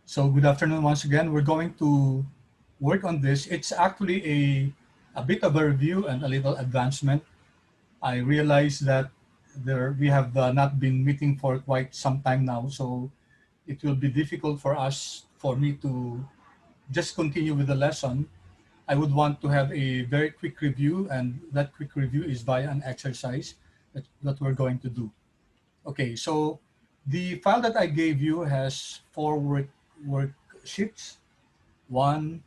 So good afternoon once again. We're going to work on this. It's actually a bit of a review and a little advancement. I realize that we have not been meeting for quite some time now, so it will be difficult for me to just continue with the lesson. I would want to have a very quick review, and that quick review is via an exercise that we're going to do. Okay, so the file that I gave you has four worksheets. One,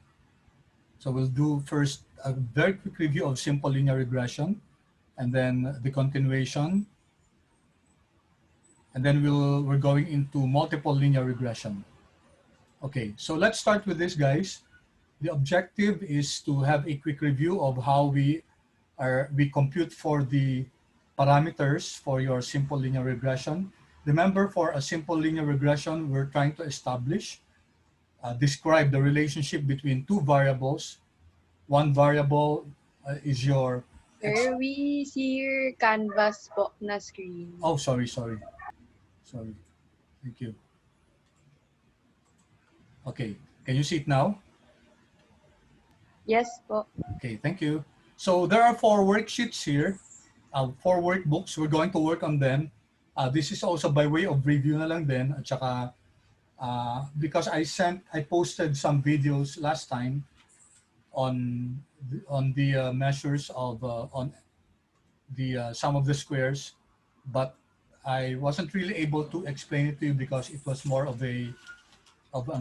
so we'll do first a very quick review of simple linear regression, and then the continuation, and then we're going into multiple linear regression. Okay, so let's start with this, guys. The objective is to have a quick review of how we compute for the parameters for your simple linear regression. Remember, for a simple linear regression, we're trying to describe the relationship between two variables. One variable is your... Sir, we see your canvas po na screen. Oh, sorry. Thank you. Okay, can you see it now? Yes po. Okay, thank you. So there are four worksheets here, four workbooks. We're going to work on them. This is also by way of review na lang din. At saka, because I posted some videos last time on the measures of on the some of the squares, but I wasn't really able to explain it to you because it was more of an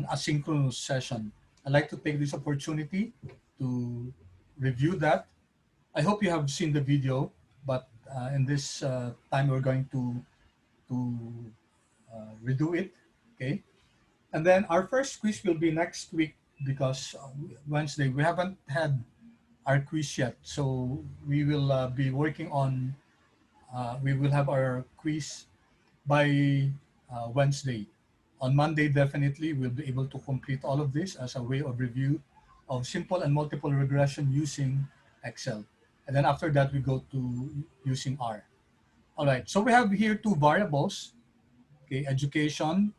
asynchronous session. I'd like to take this opportunity to review that. I hope you have seen the video, but in this time we're going to redo it. Okay, and then our first quiz will be next week because Wednesday we haven't had our quiz yet, so we will be working on. We will have our quiz by Wednesday. On Monday, definitely, we'll be able to complete all of this as a way of review of simple and multiple regression using Excel. And then after that, we go to using R. All right, so we have here two variables, okay, education.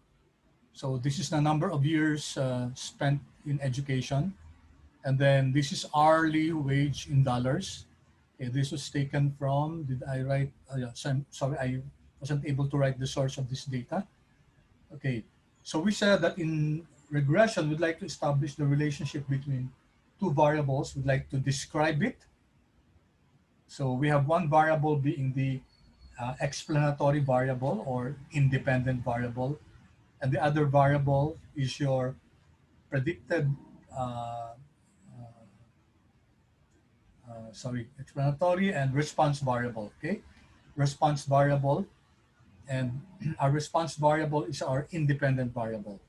So this is the number of years spent in education. And then this is hourly wage in dollars. Okay, this was taken from, did I write, yeah, sorry, I wasn't able to write the source of this data. Okay, so we said that in regression, we'd like to establish the relationship between two variables. We'd like to describe it. So we have one variable being the explanatory variable or independent variable, and the other variable is your predicted, explanatory and response variable, okay? Response variable, and our response variable is our independent variable.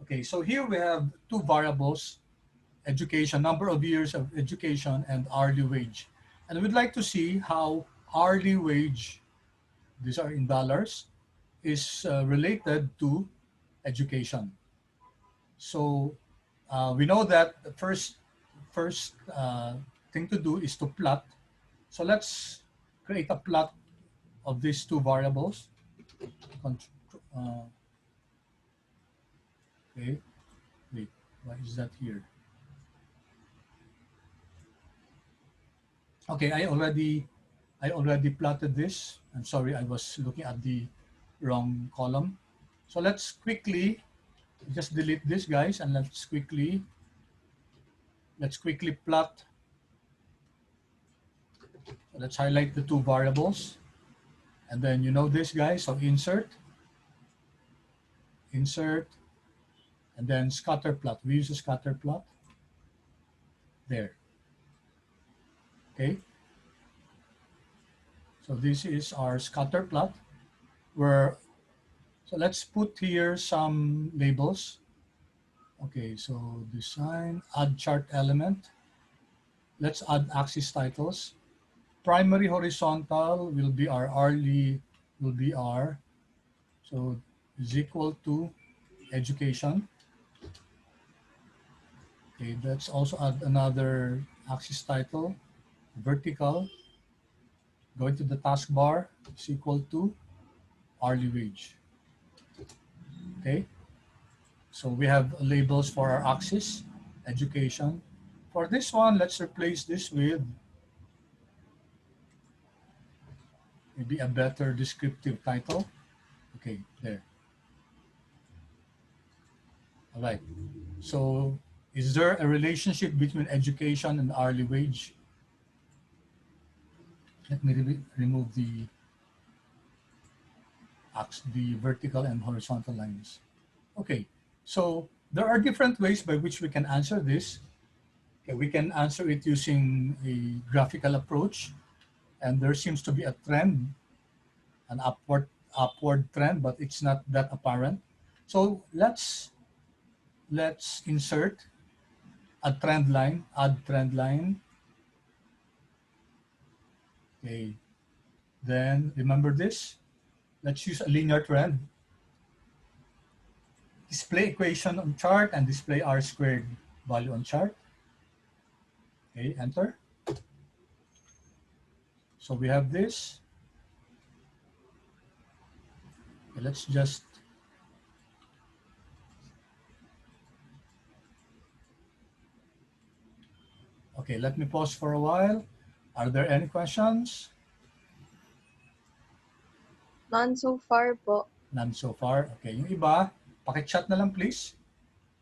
Okay, so here we have two variables, education, number of years of education, and hourly wage. And we'd like to see how hourly wage, these are in dollars, is related to education. So we know that the first thing to do is to plot. So let's create a plot of these two variables. Okay, wait, why is that here? Okay, I already plotted this. I'm sorry, I was looking at the wrong column. So let's quickly just delete this, guys, and let's quickly plot. Let's highlight the two variables, and then you know this, guys. So insert, and then scatter plot. We use a scatter plot there. Okay. So this is our scatter plot. So let's put here some labels. Okay, so design, add chart element. Let's add axis titles. Primary horizontal will be our hourly, so is equal to education. Okay, let's also add another axis title, vertical. Going to the taskbar, is equal to hourly wage. Okay. So we have labels for our axis, education. For this one, let's replace this with maybe a better descriptive title. Okay, there. All right. So is there a relationship between education and hourly wage? Let me remove the vertical and horizontal lines. Okay, so there are different ways by which we can answer this. Okay, we can answer it using a graphical approach, and there seems to be a trend, an upward trend, but it's not that apparent. So let's insert a trend line, add trend line. Okay, then remember this. Let's use a linear trend. Display equation on chart and display R squared value on chart. Okay, enter. So we have this. Okay, let's just okay, let me pause for a while. Are there any questions? None so far po. None so far. Okay, yung iba, paki-chat na lang please.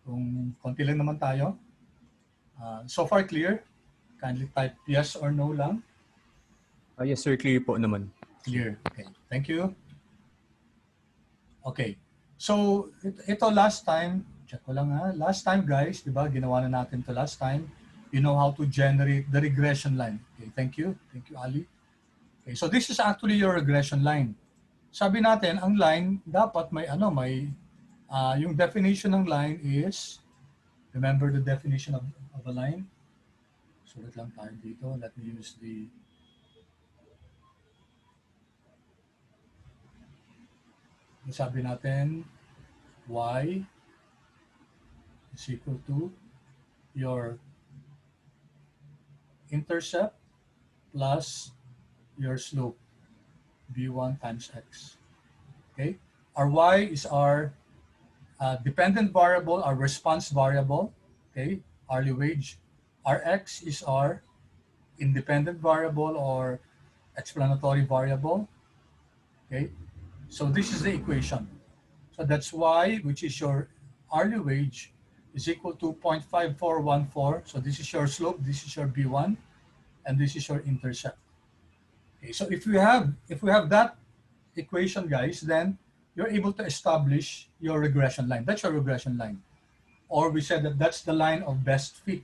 Kung konti lang naman tayo. So far clear? Kindly type yes or no lang. Yes sir, clear po naman. Clear. Okay, thank you. Okay, so ito last time, check ko lang ha. Last time guys, di ba, ginawa na natin to last time. You know how to generate the regression line. Okay, thank you. Thank you, Ali. Okay, so this is actually your regression line. Sabi natin, ang line, dapat may yung definition ng line is, remember the definition of a line? Sulat lang tayo dito. Let me use sabi natin, y is equal to your intercept plus your slope, b1 times x. Okay, our y is our dependent variable, our response variable, okay, hourly wage. Our x is our independent variable or explanatory variable, okay. So this is the equation. So that's y, which is your hourly wage, is equal to 0.5414. So this is your slope, this is your b1, and this is your intercept. Okay, so if we have that equation, guys, then you're able to establish your regression line. That's your regression line. Or we said that that's the line of best fit.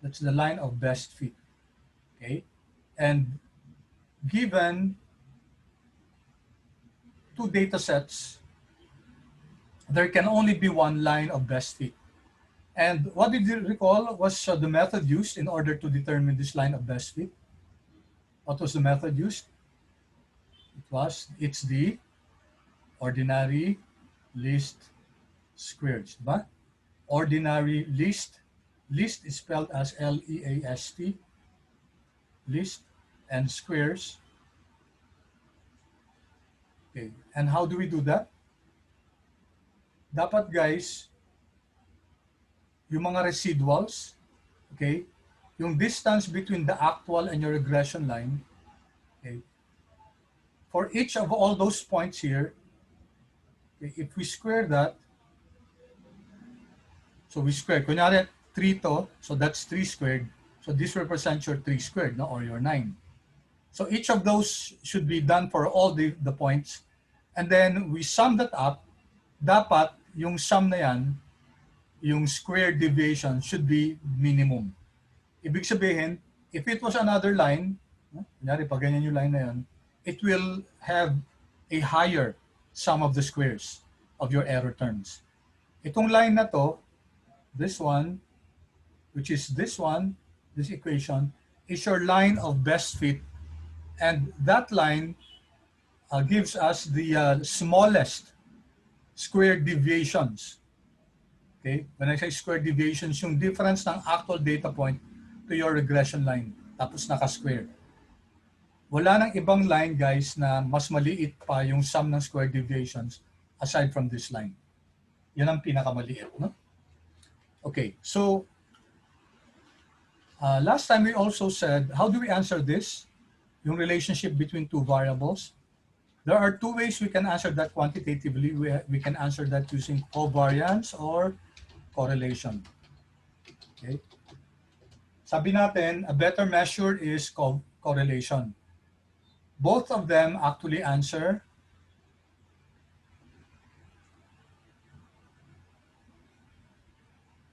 That's the line of best fit. Okay? And given two data sets, there can only be one line of best fit. And what did you recall was the method used in order to determine this line of best fit? What was the method used? It's the ordinary least squares, diba? Ordinary least is spelled as L-E-A-S-T, least, and squares. Okay, and how do we do that? Dapat guys, yung mga residuals, okay, yung distance between the actual and your regression line, okay, for each of all those points here, okay, if we square that, so we square, kunyari 3 to, so that's 3 squared. So this represents your 3 squared, no, or your 9. So each of those should be done for all the points. And then we sum that up. Dapat yung sum na yan, yung square deviation should be minimum. Ibig sabihin, if it was another line, kunyari pag ganyan yung line na yan, it will have a higher sum of the squares of your error terms. Itong line na to, this one, which is this one, this equation, is your line of best fit. And that line gives us the smallest square deviations. Okay? When I say square deviations, yung difference ng actual data point to your regression line. Tapos naka-square. Wala nang ibang line, guys, na mas maliit pa yung sum ng square deviations aside from this line. Yan ang pinakamaliit, no? Okay, so last time we also said, how do we answer this? Yung relationship between two variables. There are two ways we can answer that quantitatively. We can answer that using covariance or correlation. Okay. Sabi natin, a better measure is correlation. Both of them actually answer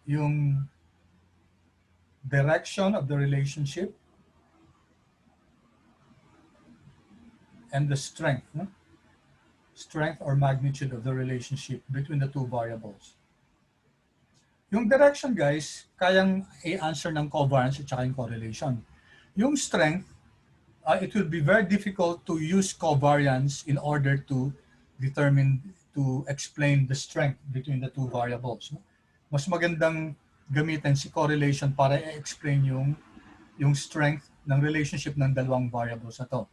yung direction of the relationship and the strength, no? Strength or magnitude of the relationship between the two variables. Yung direction, guys, kayang i-answer ng covariance at saka yung correlation. Yung strength, it will be very difficult to use covariance in order to explain the strength between the two variables. No? Mas magandang gamitin si correlation para i-explain yung strength ng relationship ng dalawang variables na to.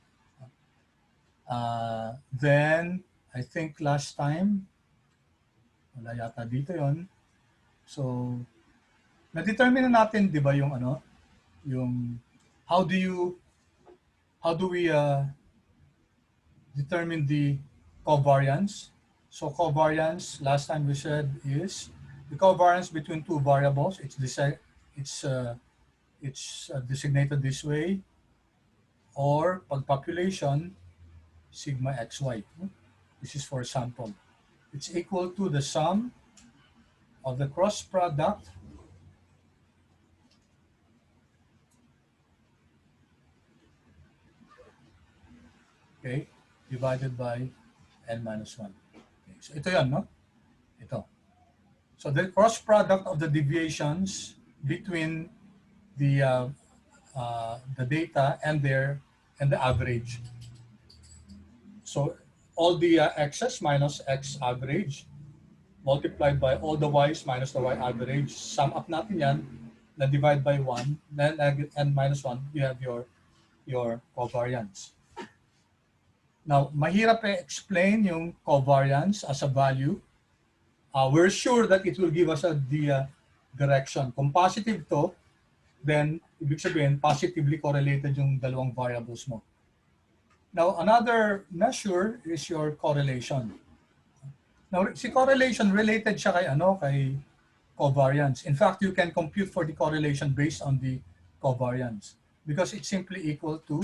Then, I think last time, wala yata dito yon. So, na-determine na natin, di ba, yung ano, yung how do we determine the covariance? So covariance, last time we said, is the covariance between two variables. It's designated this way, or pag population, sigma xy. This is for sample. It's equal to the sum of the cross product okay, divided by n minus 1. Okay, so ito yan, no? Ito. So the cross product of the deviations between the data and the average. So all the x's minus x average multiplied by all the y's minus the y average, sum up natin yan, na divide by 1, then n minus 1, you have your covariance. Now, mahirap explain yung covariance as a value. We're sure that it will give us the direction. Kung positive to, then ibig sabihin positively correlated yung dalawang variables mo. Now, another measure is your correlation. Now, si correlation related siya kay covariance. In fact, you can compute for the correlation based on the covariance because it's simply equal to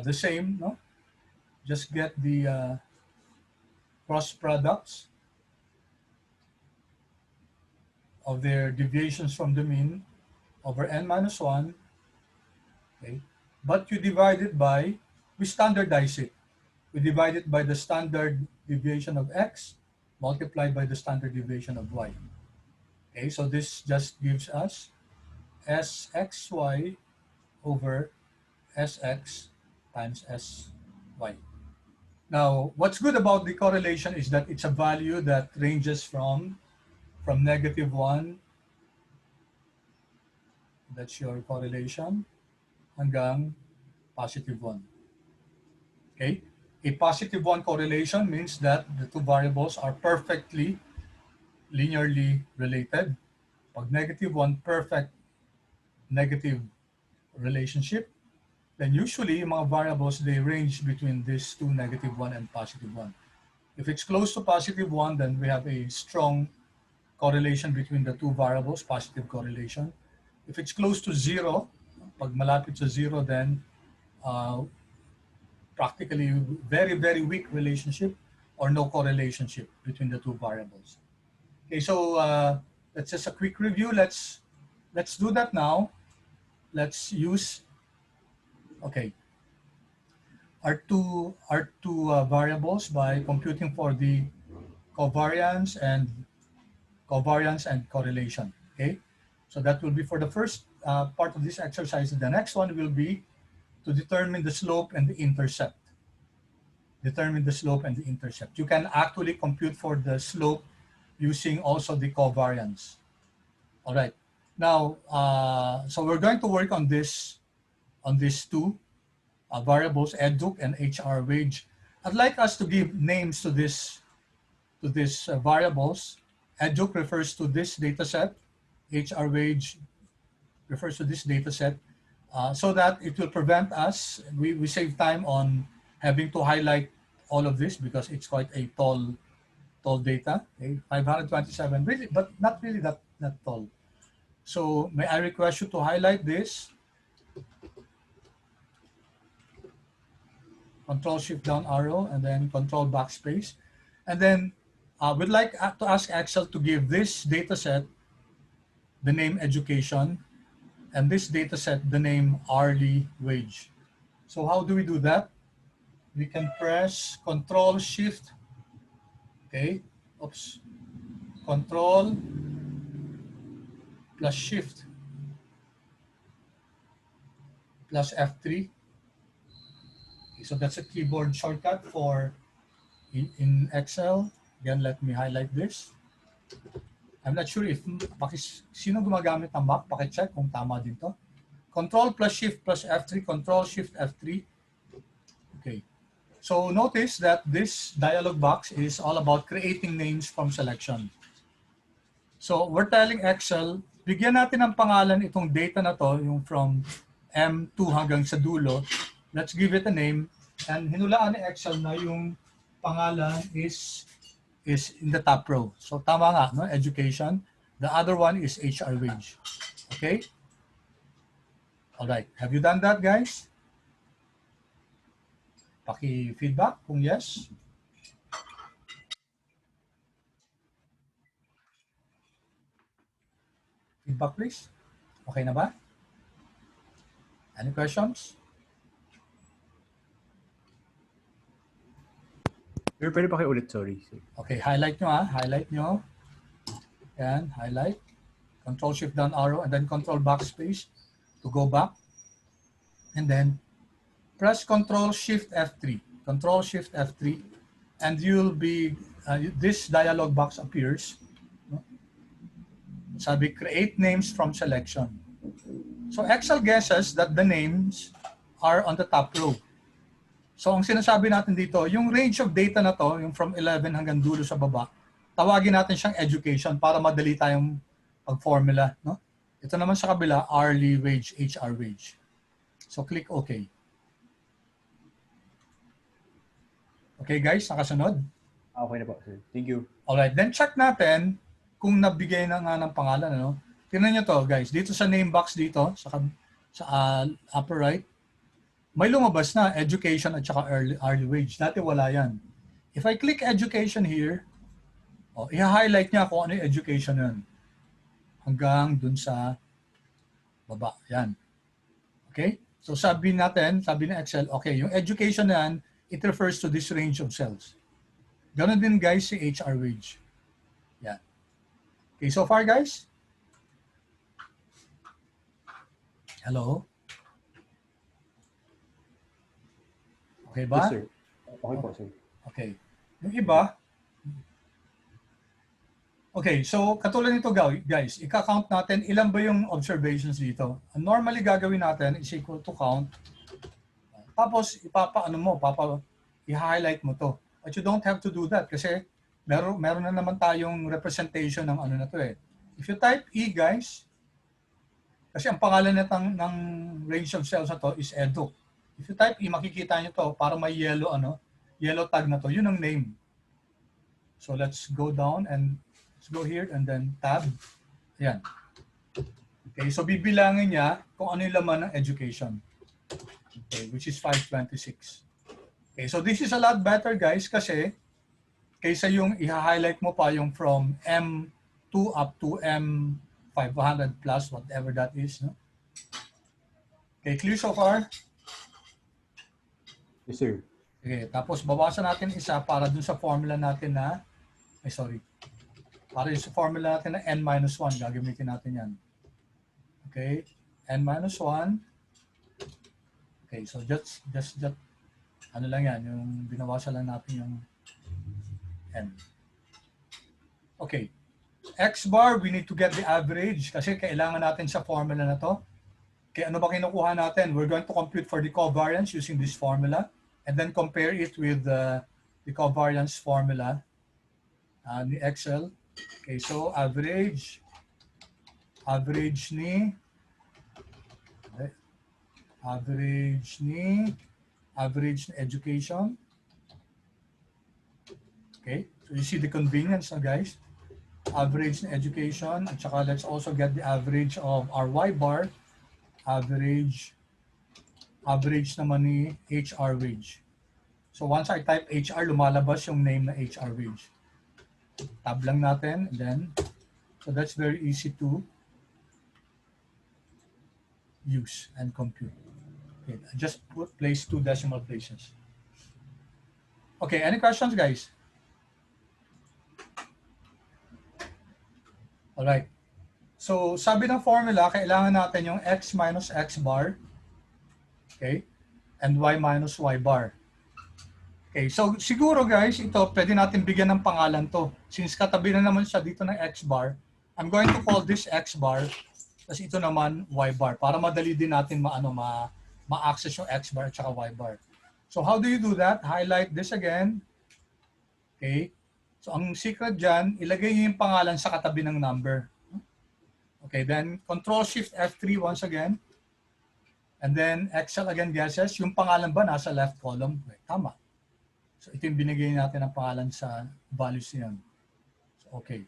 the same, no? Just get the cross products of their deviations from the mean over n minus 1, okay? But you divide it by, we standardize it. We divide it by the standard deviation of x multiplied by the standard deviation of y. Okay, so this just gives us Sxy over Sx times Sy. Now, what's good about the correlation is that it's a value that ranges from -1, that's your correlation, hanggang +1. Okay? A +1 correlation means that the two variables are perfectly linearly related. Pag -1, perfect negative relationship. Then usually, mga variables, they range between these two, -1 and +1. If it's close to +1, then we have a strong correlation between the two variables, positive correlation. If it's close to 0, pag malapit sa 0, then practically very, very weak relationship or no correlationship between the two variables. Okay, so that's just a quick review. Let's do that now. Let's use, okay, our two variables by computing for the covariance and correlation. Okay, so that will be for the first part of this exercise. The next one will be to determine the slope and the intercept. Determine the slope and the intercept. You can actually compute for the slope using also the covariance. All right. Now, so we're going to work on these two variables, educ and HR wage. I'd like us to give names to this to these variables. Educ refers to this data set. HR wage refers to this data set. So that it will prevent us, we save time on having to highlight all of this because it's quite a tall data. Okay? 527, really, but not really that tall. So may I request you to highlight this, Control Shift down arrow, and then Control backspace. And then we'd like to ask Excel to give this data set the name education, and this data set the name hourly wage. So how do we do that? We can press Control Shift, okay, oops, Control plus Shift plus F3. Okay, so that's a keyboard shortcut for in Excel. Again, let me highlight this. I'm not sure if sino gumagamit ng Mac, paki-check kung tama din to. Control plus Shift plus F3, Control Shift F3. Okay. So notice that this dialog box is all about creating names from selection. So we're telling Excel, bigyan natin ng pangalan itong data na to, yung from M2 hanggang sa dulo. Let's give it a name. And hinulaan ni Excel na yung pangalan is in the top row. So tama nga, no? Education. The other one is HR wage. Okay? All right. Have you done that, guys? Paki-feedback kung yes. Feedback, please. Okay na ba? Any questions? Sir, pwede pakiulit, sorry. Okay, highlight nyo ha. Highlight nyo. Yan, highlight. Control Shift down arrow and then Control backspace to go back. And then press Control Shift F3. Control Shift F3. And you'll be, this dialog box appears. Sabi, create names from selection. So Excel guesses that the names are on the top row. So ang sinasabi natin dito, yung range of data na to, yung from 11 hanggang dulo sa baba, tawagin natin siyang education para madali tayong pag-formula. No? Ito naman sa kabila, hourly wage, HR wage. So click OK. Okay guys, nakasunod? Okay na po, sir. Thank you. Alright, then check natin kung nabigay na nga ng pangalan. Ano? Tingnan nyo to guys, dito sa name box dito, sa upper right, may lumabas na education at saka hourly wage. Dati wala yan. If I click education here, i-highlight niya kung ano yung education yun. Hanggang dun sa baba. Yan. Okay? So sabi ni Excel, okay, yung education na yan, it refers to this range of cells. Ganon din guys si HR wage. Yan. Okay, so far guys? Hello? Okay ba? Yes, sir. Okay po, sir. Okay. Yung iba, okay, so katulad nito guys, ika-count natin ilan ba yung observations dito. Normally gagawin natin is equal to count. Tapos i-highlight mo to. But you don't have to do that kasi meron na naman tayong representation ng ano na to eh. If you type E guys, kasi ang pangalan ng range of cells na to is edu. If you type E, makikita nyo to para may yellow tag na to. Yun ang name. So let's go down and let's go here and then tab. Ayan. Okay, so bibilangin niya kung ano yung laman ng education. Okay, which is 526. Okay, so this is a lot better guys kasi kaysa yung i-highlight mo pa yung from M2 up to M500 plus, whatever that is. No? Okay, clear so far? Yes, sir. Okay, tapos bawasan natin isa para dun sa formula natin na, para sa formula natin na n-1, gagamitin natin yan. Okay, n-1. Okay, so just ano lang yan, yung binawasan lang natin yung n. Okay, x bar, we need to get the average kasi kailangan natin sa formula na to. Okay, ano ba kinukuha natin? We're going to compute for the covariance using this formula and then compare it with the covariance formula. ni Excel. Okay, so average ni okay, average ni education. Okay, so you see the convenience, guys. Average ni education, at saka let's also get the average of our Y bar. Average naman ni HR wage. So once I type HR, lumalabas yung name na HR wage. Tab lang natin, and then, so that's very easy to use and compute. Okay, just place 2 decimal places. Okay, any questions, guys? All right. So sabi ng formula, kailangan natin yung x minus x bar, okay, and y minus y bar. Okay, so siguro guys, ito pwede natin bigyan ng pangalan to. Since katabi na naman siya dito ng x bar, I'm going to call this x bar, tapos ito naman y bar, para madali din natin ma-access yung x bar at saka y bar. So how do you do that? Highlight this again. Okay, so ang secret dyan, ilagay niyo yung pangalan sa katabi ng number. Okay, then Control-Shift F3 once again. And then Excel again guesses, yung pangalan ba nasa left column? Okay, tama. So ito yung binigay natin ng pangalan sa values niyan. So, okay.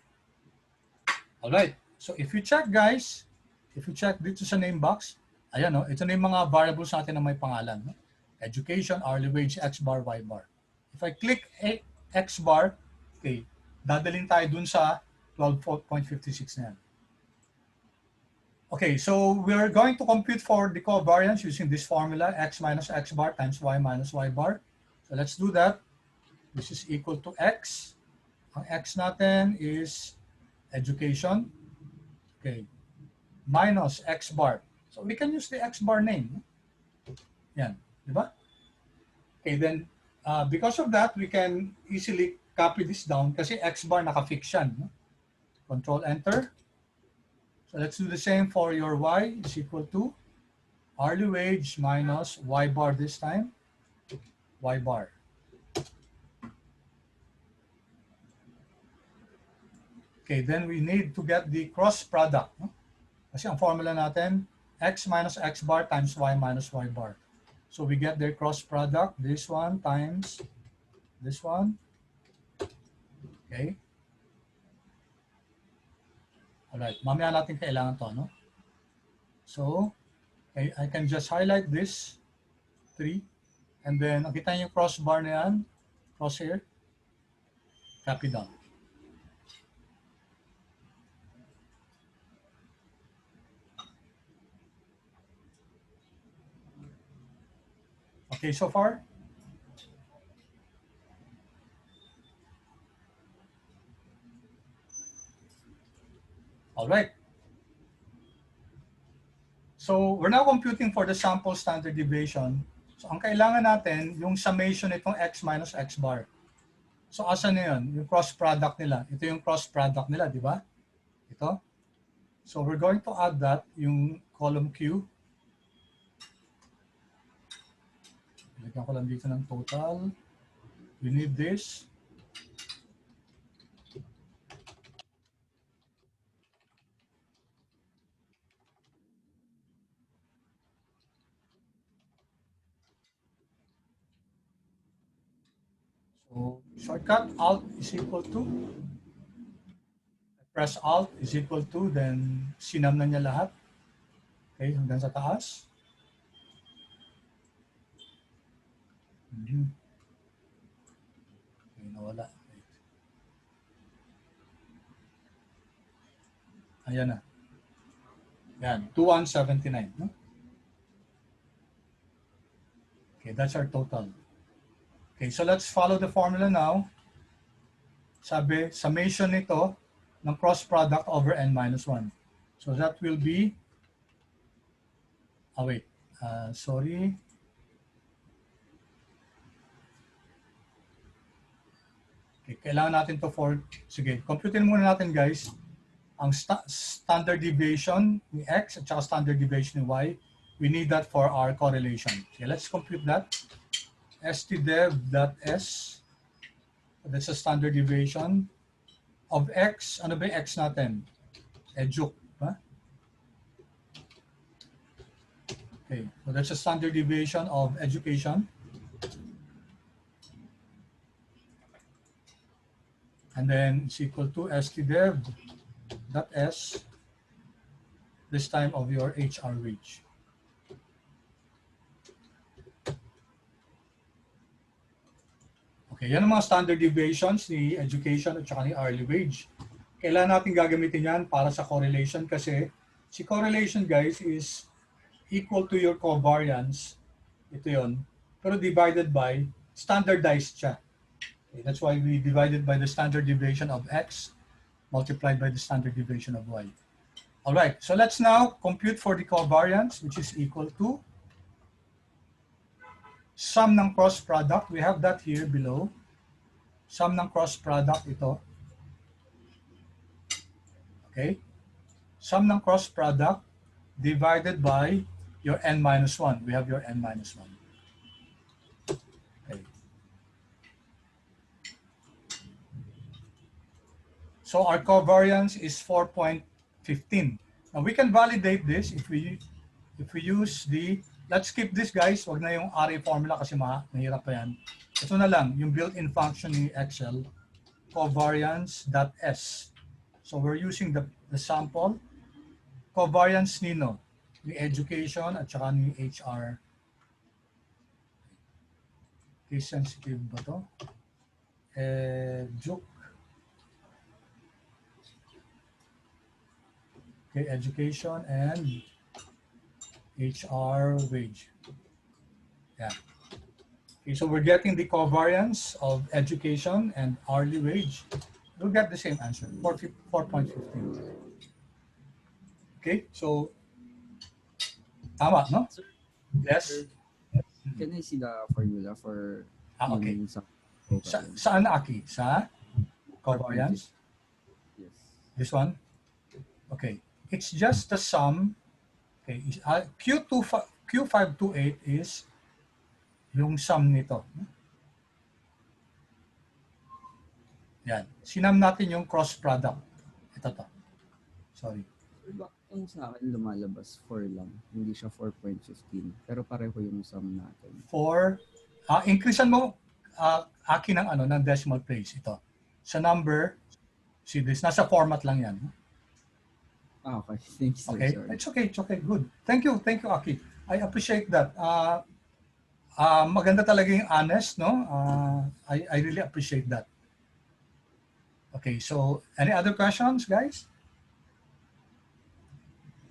Alright, so if you check guys, if you check dito sa name box, ayan no, ito na yung mga variables natin na may pangalan. No? Education, hourly wage, X bar, Y bar. If I click X bar, okay, dadalhin tayo dun sa 12.56 na yan. Okay, so we're going to compute for the covariance using this formula, x minus x bar times y minus y bar. So let's do that. This is equal to x. Ang x natin is education. Okay, minus x bar. So we can use the x bar name. Yan, di ba? Okay, then because of that, we can easily copy this down kasi x bar naka-fix yan. Control enter. So let's do the same for your y is equal to hourly wage minus y bar this time, y bar. Okay, then we need to get the cross product. No? Kasi ang formula natin, x minus x bar times y minus y bar. So we get their cross product, this one times this one. Okay. Alright, mamaya natin kailangan to, no? So, I can just highlight this 3 and then nakita niyo yung crossbar na yan, crosshair, copy down. Okay, so far? All right. So we're now computing for the sample standard deviation. So ang kailangan natin, yung summation nitong x minus x bar. So asan na yun? Yung cross product nila. Ito yung cross product nila, di ba? Ito. So we're going to add that, yung column Q. Lagyan ko lang dito ng total. We need this. So shortcut Alt is equal to, press Alt is equal to, then sinam na niya lahat. Okay, hanggang sa taas. Okay, nawala. Ayan na. Yan, 2179. No? Okay, that's our total. Okay, so let's follow the formula now. Sabi, summation nito ng cross product over n minus 1. So that will be, sorry. Okay, kailangan natin to for, sige, computerin muna natin guys, ang standard deviation ni x at saka standard deviation ni y. We need that for our correlation. Okay, let's compute that. stdev.s, that's a standard deviation. of X, ano ba yung X natin? Edu, ba? Okay, so that's a standard deviation of education. And then it's equal to stdev dot s, this time of your HR wage. Okay, yan ang mga standard deviations ni education at saka ni hourly wage. Kailan natin gagamitin yan para sa correlation kasi si correlation, guys, is equal to your covariance. Ito yun. Pero divided by, standardized siya. Okay, that's why we divided by the standard deviation of X multiplied by the standard deviation of Y. All right, so let's now compute for the covariance, which is equal to sum ng cross product. We have that here below. Sum ng cross product ito. Okay? Sum ng cross product divided by your n minus 1. We have your n minus 1. Okay. So our covariance is 4.15. Now we can validate this if we use the, let's skip this, guys. Wag na yung array formula kasi mahirap pa yan. Ito na lang, yung built-in function ni Excel, covariance.s. So we're using the sample. Covariance nino, ni education at saka ni HR. Case sensitive ba to? Edu. Okay, education and HR wage. Yeah. Okay, so we're getting the covariance of education and hourly wage. We'll get the same answer, 4.15. Okay, so tama, no? Sir, Yes. sir, can I see the formula for Okay. yung sa Saan, Aki? Sa covariance? Yes. This one? Okay. It's just the sum. Okay. Q528 is yung sum nito. Yan. Sinam natin yung cross product. Ito to. Sorry. Sir, bakit yung sa akin lumalabas 4 lang? Hindi siya 4.15. Pero pareho yung sum natin. Increasean mo Aki ng ng decimal place ito. Sa number, see this, nasa format lang yan. Okay. Thanks, sir. Okay, Sorry. it's okay, good. Thank you, Aki. I appreciate that. Maganda talaga yung honest, no? I really appreciate that. Okay, so any other questions, guys?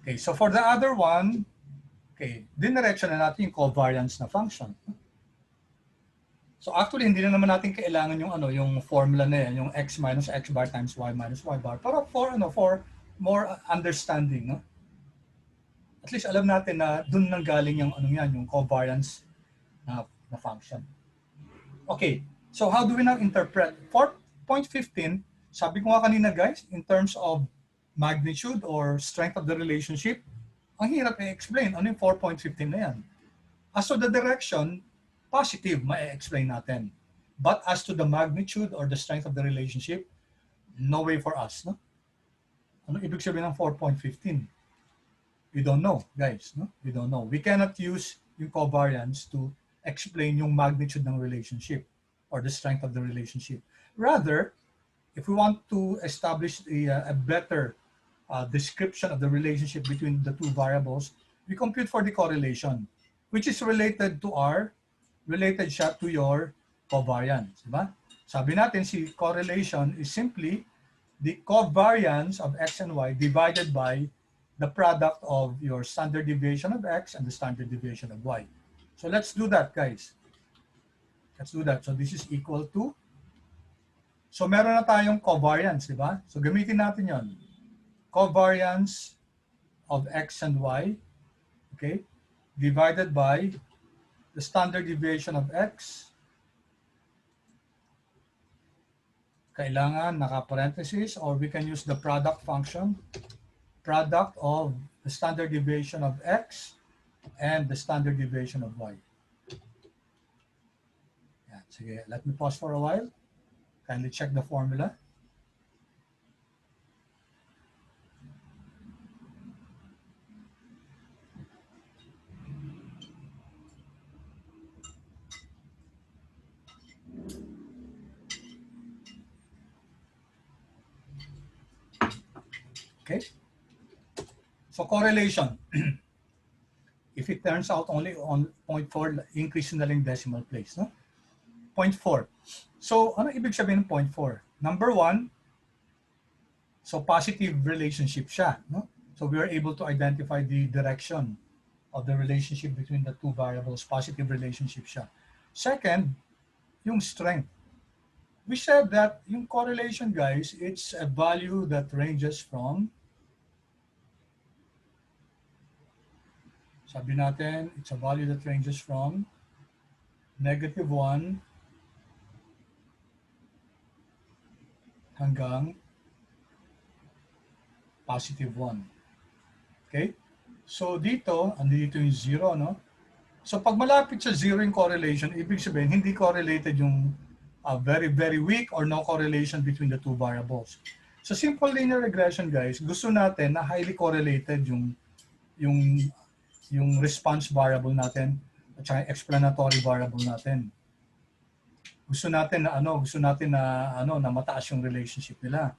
Okay, so for the other one, okay, diniretso na natin yung covariance na function. So actually, hindi na naman natin kailangan yung yung formula na yan, yung x minus x bar times y minus y bar. Para for more understanding, no? At least alam natin na dun nang galing yung yung covariance na function. Okay, so how do we now interpret 4.15? Sabi ko nga kanina, guys, in terms of magnitude or strength of the relationship, ang hirap i-explain. Ano yung 4.15 na yan? As to the direction, positive, ma-explain natin. But as to the magnitude or the strength of the relationship, no way for us, no? Ano ibig sabihin ng 4.15? We don't know, guys, no? We don't know. We cannot use yung covariance to explain yung magnitude ng relationship or the strength of the relationship. Rather, if we want to establish a better description of the relationship between the two variables, we compute for the correlation, which is related siya to your covariance, diba? Sabi natin si correlation is simply the covariance of x and y divided by the product of your standard deviation of x and the standard deviation of y. So let's do that, guys. Let's do that. So this is equal to, so meron na tayong covariance, di ba? So gamitin natin yon. Covariance of x and y, okay, divided by the standard deviation of x. Kailangan naka-parenthesis, or we can use the product function. Product of the standard deviation of x and the standard deviation of y. Yan, sige, let me pause for a while. Kindly check the formula. Okay? So correlation. If it turns out only on 0.4, increase na lang decimal place. No? 0.4. So, ano ibig sabihin ng 0.4? Number one, so positive relationship siya. No? So, we are able to identify the direction of the relationship between the two variables. Positive relationship siya. Second, yung strength. We said that yung correlation, guys, it's a value that ranges from, sabi natin, it's a value that ranges from -1 hanggang +1. Okay? So dito, andito yung 0, no? So pag malapit sa 0 yung correlation, ibig sabihin hindi correlated yung very, very weak or no correlation between the two variables. So simple linear regression, guys, gusto natin na highly correlated yung yung response variable natin at saka explanatory variable natin. Gusto natin na mataas yung relationship nila.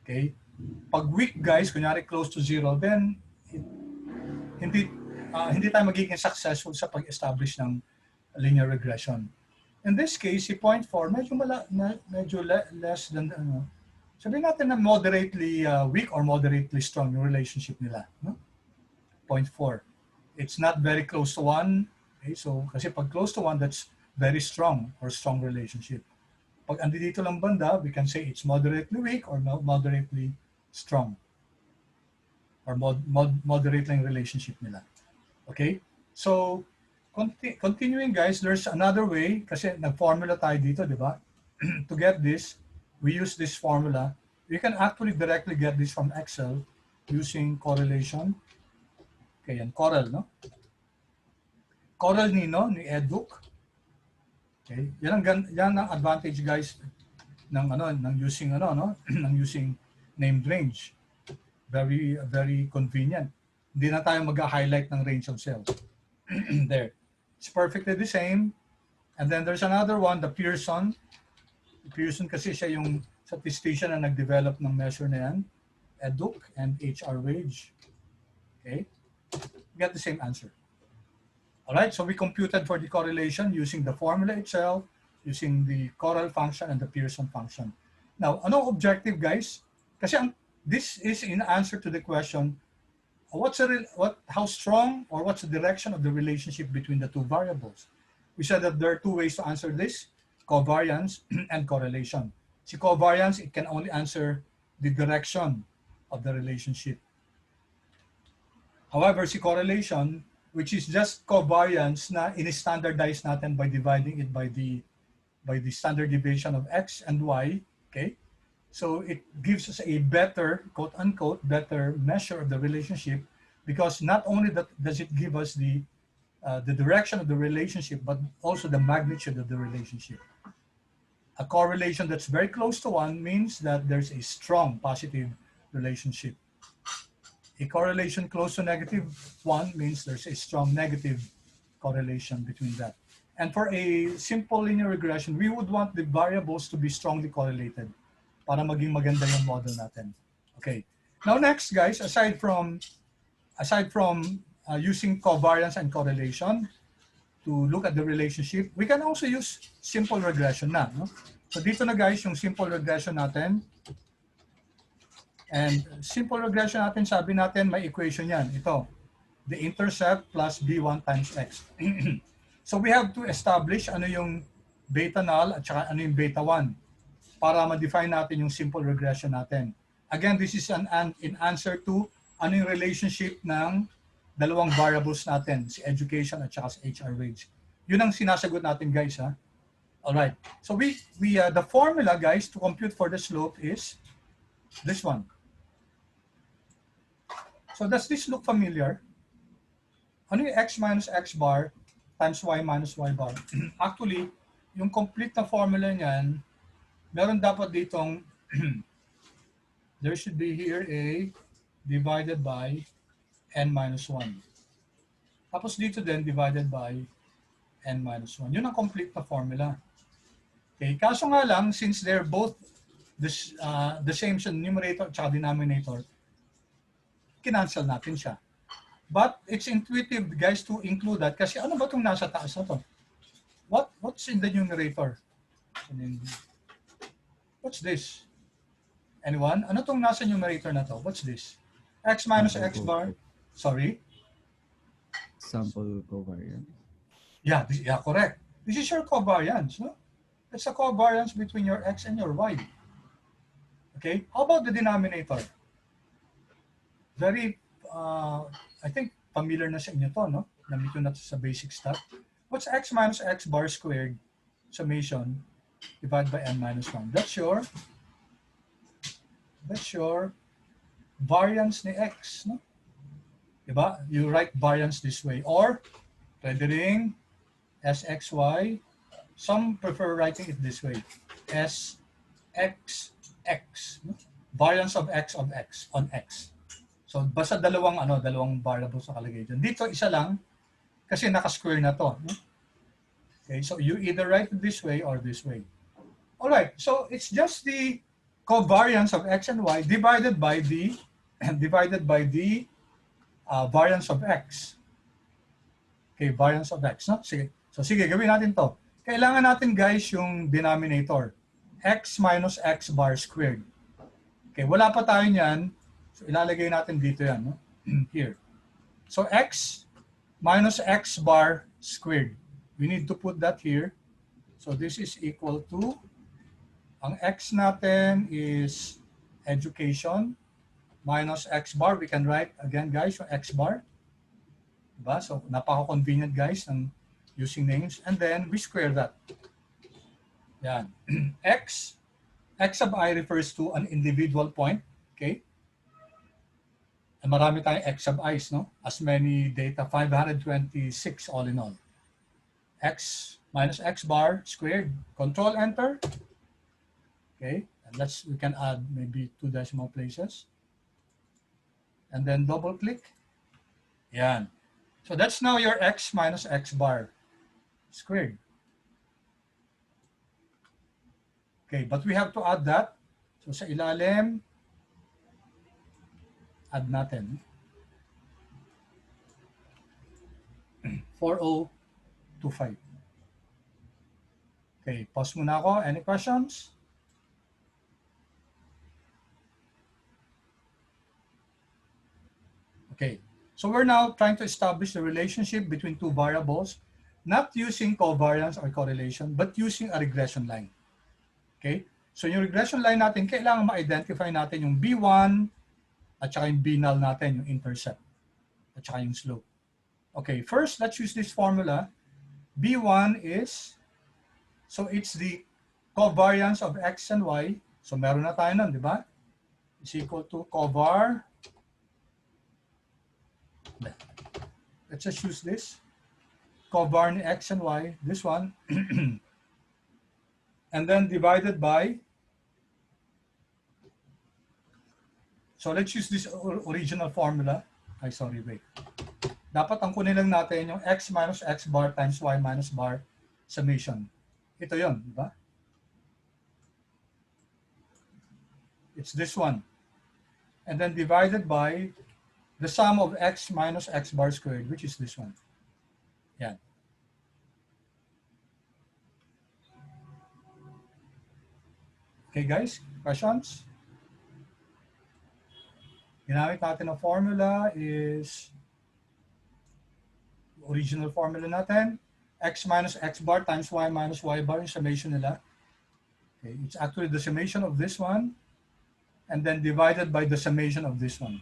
Okay? Pag weak, guys, kunyari close to 0, then hindi tayo magiging successful sa pag-establish ng linear regression. In this case, si 0.4 medyo less than sabihin natin na moderately weak or moderately strong yung relationship nila, no? 0.4. It's not very close to 1. Okay, so kasi pag close to 1, that's very strong or strong relationship. Pag andito lang banda, we can say it's moderately weak or moderately strong. Or moderate lang yung relationship nila. Okay? So, continuing, guys, there's another way, kasi nag-formula tayo dito, di ba? To get this, we use this formula. You can actually directly get this from Excel using correlation. Okay, yan, Corel, no? Corel ni Edbook. Okay? Yan ang advantage, guys, ng using ng using named range. Very, very convenient. Hindi na tayo mag-highlight ng range of cells. There. It's perfectly the same. And then there's another one, the Pearson. Pearson kasi siya yung statistician na nag-develop ng measure na yan. Eduk and HR wage. Okay? Get the same answer. Alright, so we computed for the correlation using the formula itself, using the Corel function and the Pearson function. Now, ano objective, guys? Kasi this is in answer to the question, how strong or what's the direction of the relationship between the two variables? We said that there are two ways to answer this, covariance and correlation. Si covariance, it can only answer the direction of the relationship. However, si correlation, which is just covariance na in-standardize natin by dividing it by the standard deviation of x and y, okay? So it gives us a better, quote-unquote, better measure of the relationship, because not only does it give us the direction of the relationship, but also the magnitude of the relationship. A correlation that's very close to 1 means that there's a strong positive relationship. A correlation close to -1 means there's a strong negative correlation between that. And for a simple linear regression, we would want the variables to be strongly correlated para maging maganda yung model natin. Okay. Now next, guys, aside from using covariance and correlation to look at the relationship, we can also use simple regression na. No? So dito na, guys, yung simple regression natin. And simple regression natin, sabi natin may equation yan. Ito, the intercept plus b1 times x. So we have to establish ano yung beta null at saka ano yung beta 1 para ma-define natin yung simple regression natin. Again, this is in answer to ano yung relationship ng dalawang variables natin, si education at saka si HR wage. Yun ang sinasagot natin, guys, ha? Alright. So the formula, guys, to compute for the slope is this one. So does this look familiar? Ano yung x minus x bar times y minus y bar? Actually, yung complete na formula niyan, meron dapat ditong, there should be here a divided by n minus 1. Tapos dito din, divided by n minus 1. Yun ang complete na formula. Okay, kaso nga lang, since they're both the same sa numerator at denominator, kinancel natin siya. But it's intuitive, guys, to include that kasi ano ba itong nasa taas na to? What's in the numerator? And then, what's this? Anyone? Ano itong nasa numerator na to? What's this? X minus X bar. Sorry? Sample covariance. Yeah, correct. This is your covariance, no? It's a covariance between your X and your Y. Okay? How about the denominator? Very, I think, familiar na sa inyo to, no? Namit ko na to sa basic stuff. What's X minus X bar squared summation divided by N minus 1? That's your variance ni X, no? Diba? You write variance this way. Or, pwede ring SXY. Some prefer writing it this way. SXX. No? Variance of X on X. So, basta dalawang variable sa kalagay dyan. Dito, isa lang, kasi naka-square na to. No? Okay, so you either write it this way or this way. All right, so it's just the covariance of X and Y divided by the variance of X. Okay, variance of X. No? Sige. So, sige, gawin natin to. Kailangan natin, guys, yung denominator. X minus X bar squared. Okay, wala pa tayo niyan. So, ilalagay natin dito yan. No? Here. So, X minus X bar squared. We need to put that here. So, this is equal to, ang X natin is education minus X bar. We can write, again, guys, yung X bar. Diba? So, napaka-convenient, guys, ng using names. And then, we square that. Yan. X sub I refers to an individual point. Okay? And marami tayong X sub I's, no? As many data, 526 all in all. X minus X bar squared. Control Enter. Okay? And we can add maybe 2 decimal places. And then double click. Yan. So that's now your X minus X bar squared. Okay, but we have to add that. So sa ilalim, add natin 4025. Okay, pause muna ako. Any questions? Okay, so we're now trying to establish the relationship between two variables, not using covariance or correlation, but using a regression line. Okay, so yung regression line natin, kailangan ma-identify natin yung B1 at saka yung B null natin, yung intercept at saka yung slope. Okay, first, let's use this formula. B1 is, so it's the covariance of X and Y. So meron na tayo nun, di ba? Is equal to covar. Let's just use this. Covar ni X and Y, this one. And then divided by, so let's use this original formula. Ay, sorry, wait. Dapat ang kunin lang natin yung X minus X bar times Y minus bar summation. Ito yun, di ba? It's this one. And then divided by the sum of X minus X bar squared, which is this one. Yan. Okay, guys, questions? Ginamit natin ang formula is original formula natin. X minus X bar times Y minus Y bar yung summation nila. Okay, it's actually the summation of this one and then divided by the summation of this one.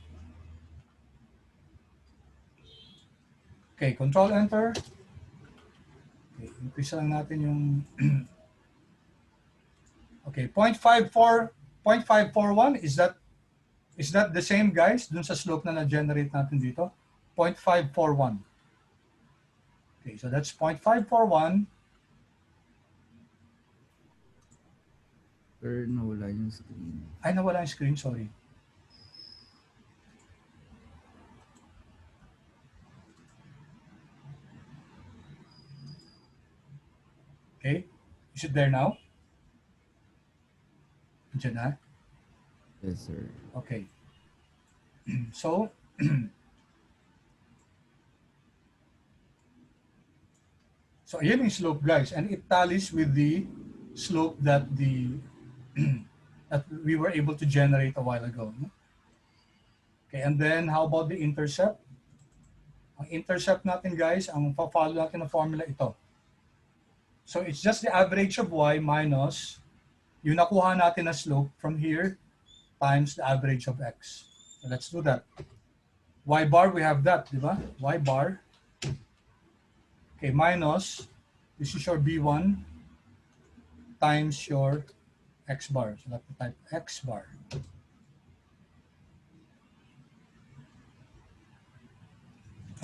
Okay, control enter. Okay, increase lang natin yung okay, 0.541, is that the same, guys, dun sa slope na na-generate natin dito? 0.541. Okay, so that's 0.541. Pero nawala yung screen. Ay, nawala yung screen, sorry. Okay, is it there now? Diyan na? Yes, sir. Okay. So, So yun yung slope, guys, and it tallies with the slope that that we were able to generate a while ago. Okay, and then how about the intercept? Ang intercept natin, guys, ang follow natin na formula ito. So it's just the average of y minus yung nakuha natin na slope from here times the average of x. So let's do that. Y bar, we have that, di ba? Y bar. Okay, minus, this is your B1 times your x bar. So let's type x bar.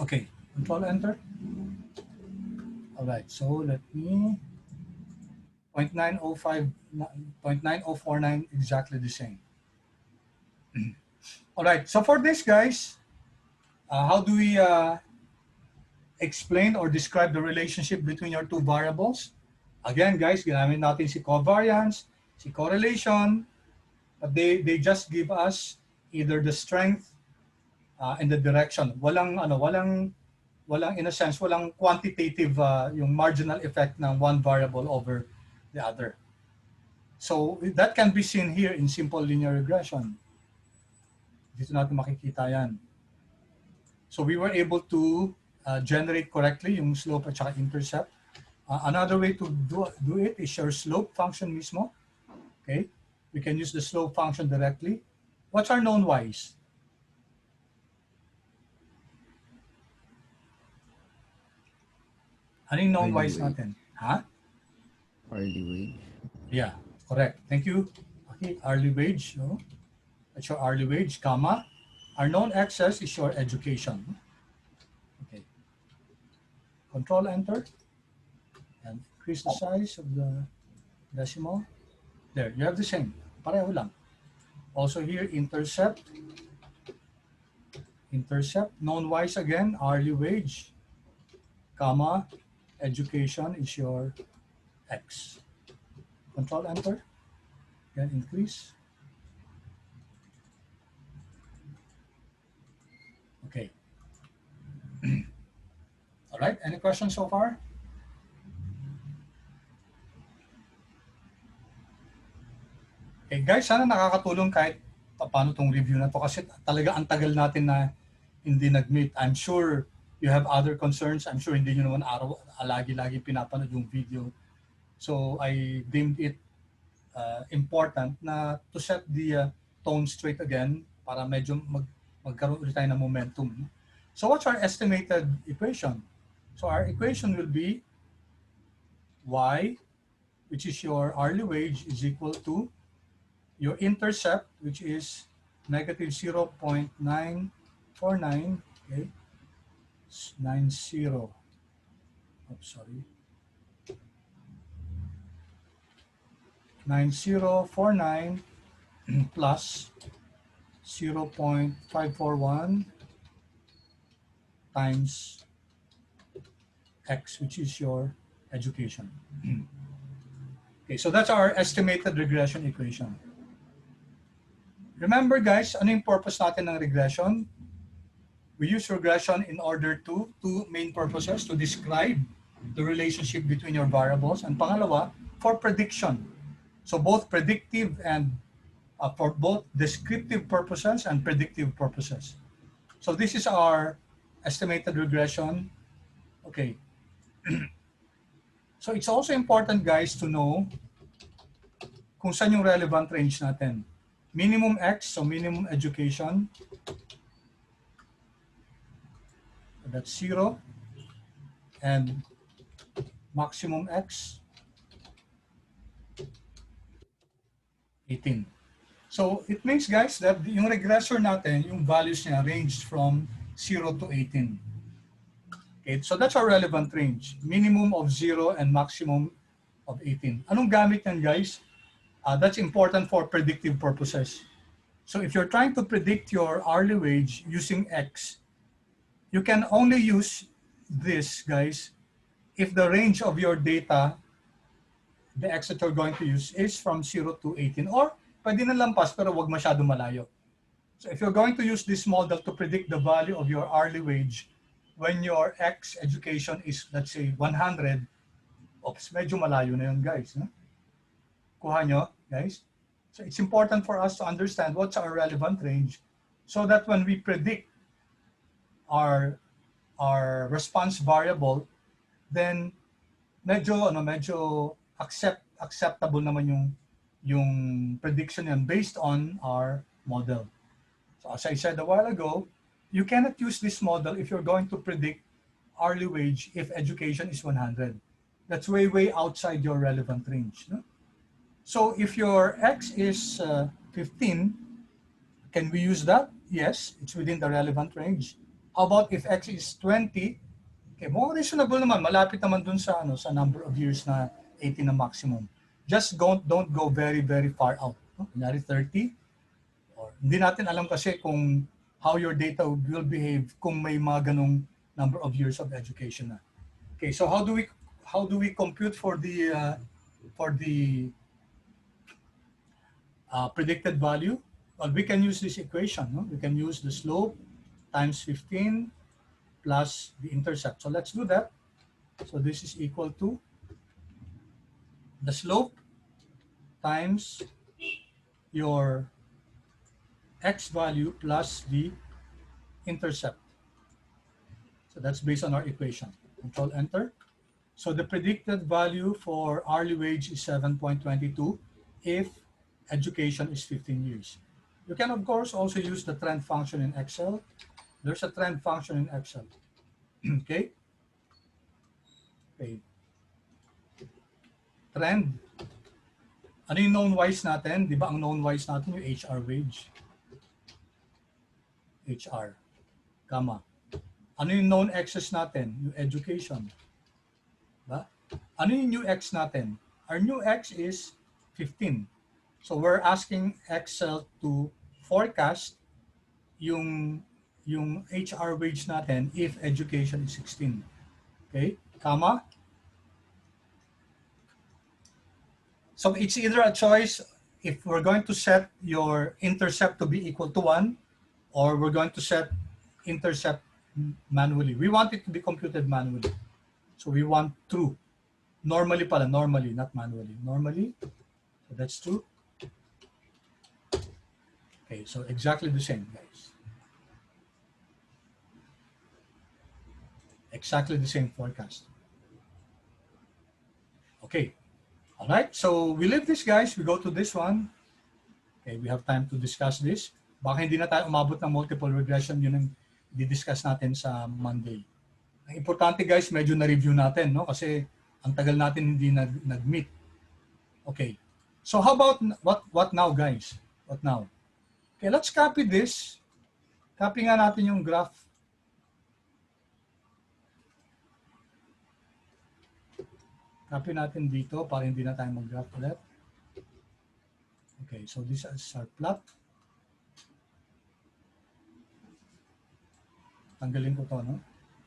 Okay, control enter. All right, so let me 0.905, 0.9049, exactly the same. All right, so for this, guys, how do we explain or describe the relationship between your two variables? Again, guys, ginamit natin si covariance, si correlation, but they just give us either the strength and the direction. Walang in a sense, walang quantitative yung marginal effect ng one variable over the other. So that can be seen here in simple linear regression. Dito natin makikita yan. So we were able to generate correctly yung slope at saka intercept. Another way to do it is your slope function mismo. Okay, we can use the slope function directly. What's our known y's? Ano yung known Early y's wage. natin? Ha? Early wage. Yeah, correct. Thank you. Okay, hourly wage. No? That's your hourly wage, comma. Our known excess is your education. Okay. Control enter. And increase the size of the decimal. There, you have the same. Pareho lang. Also here, intercept. Intercept. Known y's again, hourly wage, comma. Education is your x. Control enter. Then increase. Okay. All right. Any questions so far? Okay, guys, sana nakakatulong kahit paano tong review na to kasi talaga ang tagal natin na hindi nag-meet. I'm sure you have other concerns. I'm sure hindi nyo naman lagi-lagi pinapanood yung video. So I deemed it important na to set the tone straight again para medyo magkaroon ulit tayo ng momentum. So what's our estimated equation? So our equation will be y, which is your hourly wage, is equal to your intercept, which is negative 0.949, okay, 90, oops, sorry, 9049 plus 0.541 times x, which is your education. Okay, so that's our estimated regression equation. Remember, guys, ano yung purpose natin ng regression? We use regression in order to two main purposes: to describe the relationship between your variables, and pangalawa, for prediction. So both predictive and for both descriptive purposes and predictive purposes. So this is our estimated regression. Okay. So it's also important, guys, to know kung saan yung relevant range natin. Minimum X, so minimum education. That's 0. And maximum X, 18. So it means, guys, that yung regressor natin, yung values niya ranged from 0 to 18. Okay, so that's our relevant range. Minimum of 0 and maximum of 18. Anong gamit yan, guys? That's important for predictive purposes. So if you're trying to predict your hourly wage using X, you can only use this, guys, if the range of your data, the X that you're going to use, is from 0 to 18. Or pwede na lampas pero wag masyado malayo. So if you're going to use this model to predict the value of your hourly wage when your X education is, let's say, 100, oops, medyo malayo na yun, guys. No? Kuha nyo, guys? So it's important for us to understand what's our relevant range so that when we predict our response variable, then medyo acceptable naman yung prediction yan based on our model. So as I said a while ago, you cannot use this model if you're going to predict hourly wage if education is 100. That's way outside your relevant range. No? So if your X is 15, can we use that? Yes, it's within the relevant range. How about if X is 20? Okay, more reasonable naman. Malapit naman dun sa, sa number of years na 80 na maximum. Just don't go very far out. No? Kunyari 30. Or, hindi natin alam kasi kung how your data will behave kung may mga ganong number of years of education na. Okay, so how do we compute for the predicted value? Well, we can use this equation. No? We can use the slope times 15 plus the intercept. So let's do that. So this is equal to the slope times your X value plus the intercept. So that's based on our equation. Control Enter. So the predicted value for hourly wage is 7.22 if education is 15 years. You can, of course, also use the trend function in Excel. There's a trend function in Excel. Okay? Okay. Trend. Ano yung known wise natin? Di ba ang known wise natin yung HR wage? HR. Kama. Ano yung known X's natin? Yung education. Diba? Ano yung new X natin? Our new X is 15. So we're asking Excel to forecast yung HR wage natin if education is 16. Okay? Kama. So it's either a choice if we're going to set your intercept to be equal to 1 or we're going to set intercept manually. We want it to be computed manually. So we want true. Normally, not manually. Normally, so that's true. Okay, so exactly the same, guys. Exactly the same forecast. Okay, all right. So we leave this, guys. We go to this one. Okay, we have time to discuss this. Baka hindi na tayo umabot ng multiple regression. Yun ang di-discuss natin sa Monday. Ang importante, guys, medyo na-review natin, no? Kasi ang tagal natin hindi nag-meet. Okay. So how about what now, guys? What now? Okay, let's copy this. Copy nga natin yung graph. Copy natin dito para hindi na tayo mag-graph ulit. Okay, so this is our plot. Tanggalin ko to, no?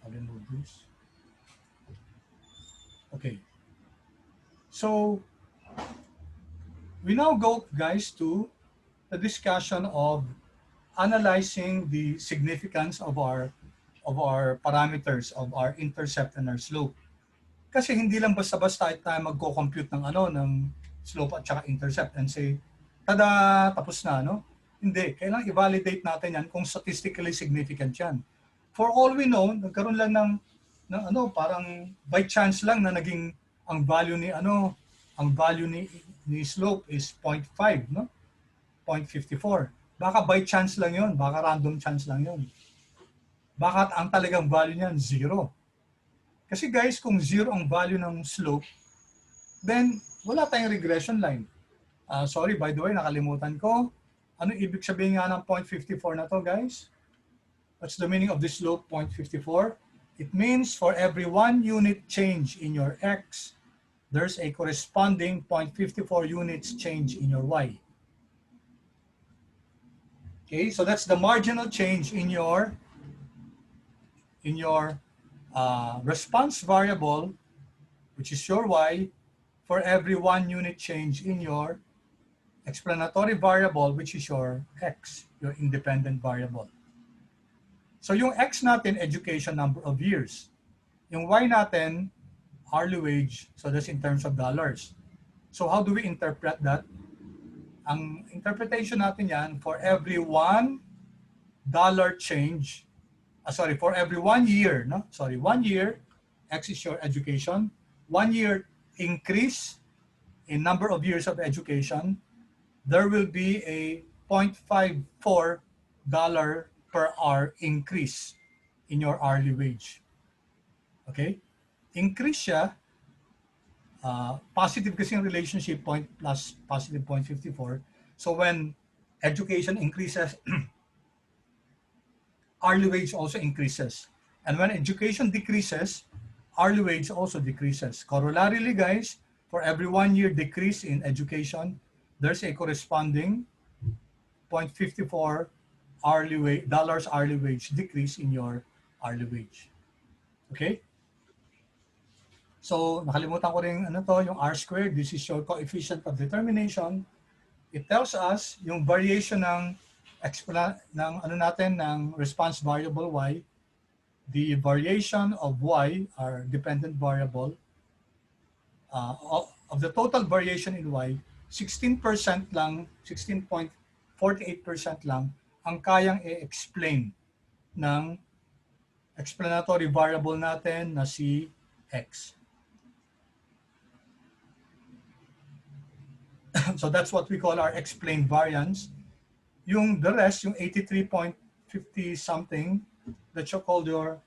I'll remove this. Okay. So, we now go, guys, to the discussion of analyzing the significance of our parameters, of our intercept and our slope. Kasi hindi lang basta-basta tayo magko-compute ng slope at saka intercept and say, tada, tapos na, no? Hindi, kailangan i-validate natin yan kung statistically significant yan. For all we know, nagkaroon lang ng parang by chance lang na naging ang value ni slope is 0.5, no? 0.54. Baka by chance lang 'yon, baka random chance lang 'yon. Baka ang talagang value niyan 0. Kasi guys, kung 0 ang value ng slope, then wala tayong regression line. Sorry, by the way, nakalimutan ko. Ano ibig sabihin nga ng 0.54 na to, guys? What's the meaning of this slope, 0.54? It means for every 1 unit change in your X, there's a corresponding 0.54 units change in your Y. Okay, so that's the marginal change in your response variable, which is your Y, for every 1 unit change in your explanatory variable, which is your X, your independent variable. So yung X natin, education number of years. Yung Y natin, hourly wage, so that's in terms of dollars. So how do we interpret that? Ang interpretation natin yan, for every $1 change, for every 1 year, 1 year, X is your education, 1 year increase in number of years of education, there will be a $0.54 per hour increase in your hourly wage. Okay? Increase siya, positive kasi yung relationship, point plus positive 0.54. So when education increases, hourly wage also increases. And when education decreases, hourly wage also decreases. Corollarily, guys, for every 1 year decrease in education, there's a corresponding 0.54 dollars hourly wage decrease in your hourly wage. Okay? So, nakalimutan ko rin yung R squared. This is your coefficient of determination. It tells us yung variation ng response variable Y, the variation of Y, our dependent variable, of the total variation in Y, 16% lang, 16.48% lang ang kayang i-explain ng explanatory variable natin na si X. So that's what we call our explained variance. The rest, yung 83.50 something, that you call your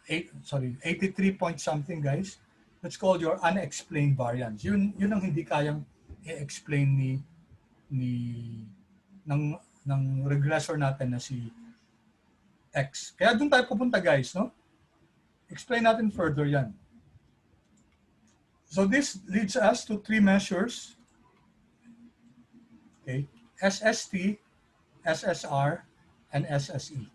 83 point something, guys. That's called your unexplained variance. Yun ang hindi kayang i-explain ng regressor natin na si X. Kaya doon tayo pupunta, guys, no? Explain natin further yan. So this leads us to 3 measures. Okay, SST, SSR, and SSE.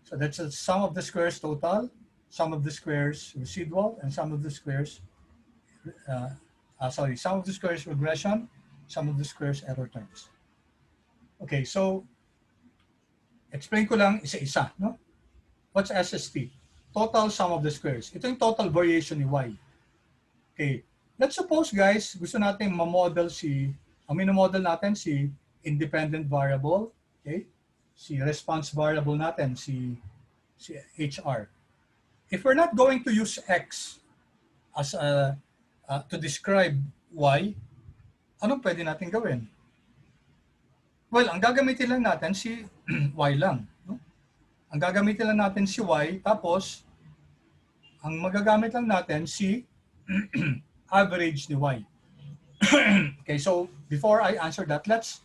So that's the sum of the squares total, sum of the squares residual, and sum of the squares, sum of the squares regression, sum of the squares error terms. Okay, so explain ko lang isa-isa, no? What's SST? Total sum of the squares. Ito yung total variation ni Y. Okay, let's suppose, guys, gusto natin ma-model ang minomodel natin si independent variable, okay? Si response variable natin, si HR. If we're not going to use X as to describe Y, anong pwede natin gawin? Well, ang gagamitin lang natin si Y lang. No? Ang gagamitin lang natin si Y, tapos ang magagamit lang natin si average ni Y. Okay, so before I answer that, let's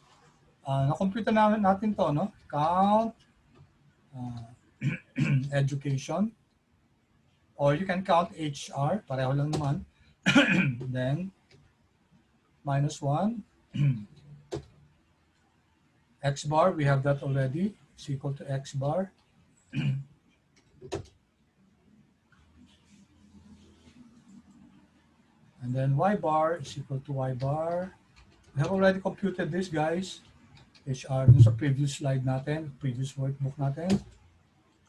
na-compute natin to, no? Count education, or you can count HR, pareho lang naman. Then minus 1 X bar, we have that already, is equal to X bar. And then Y bar is equal to Y bar. We have already computed this, guys. HR dun sa previous slide natin, previous workbook natin.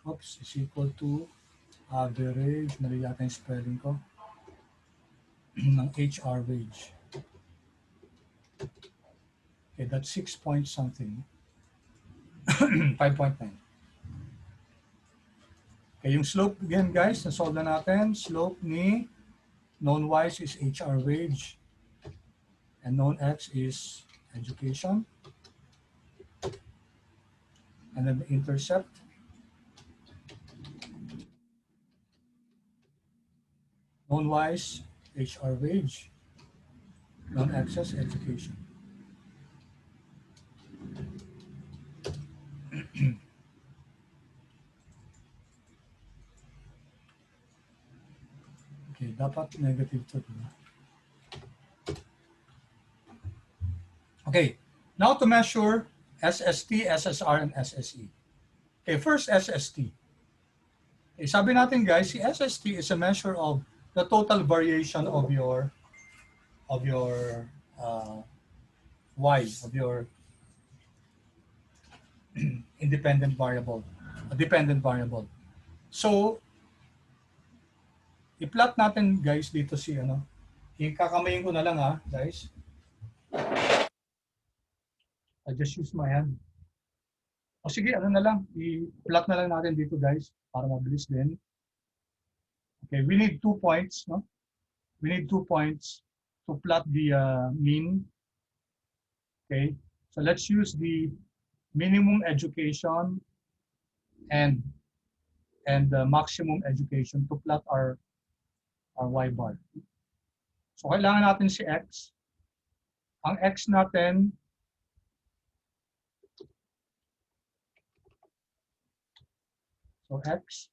Oops, is equal to average, mali yata yung spelling ko, ng HR wage. Okay, that's 6 point something. 5.9. Okay, yung slope again, guys, na-solve na natin. Slope ni known Y is HR wage, and known X is education. And then the intercept. Known Y is HR wage, known X is education. Okay, dapat negative to, diba? Okay, now to measure SST, SSR, and SSE. Okay, first SST. Okay, sabi natin, guys, si SST is a measure of the total variation of your y of your independent variable, a dependent variable. So, i-plot natin guys dito si ano. Ikakamayin ko na lang ha, guys. I just use my hand. O sige, ano na lang, i-plot na lang natin dito guys para mabilis din. Okay, we need 2 points, no? We need 2 points to plot the mean. Okay, so let's use the minimum education and the maximum education to plot our y bar. So kailangan natin si x. Ang x natin, so x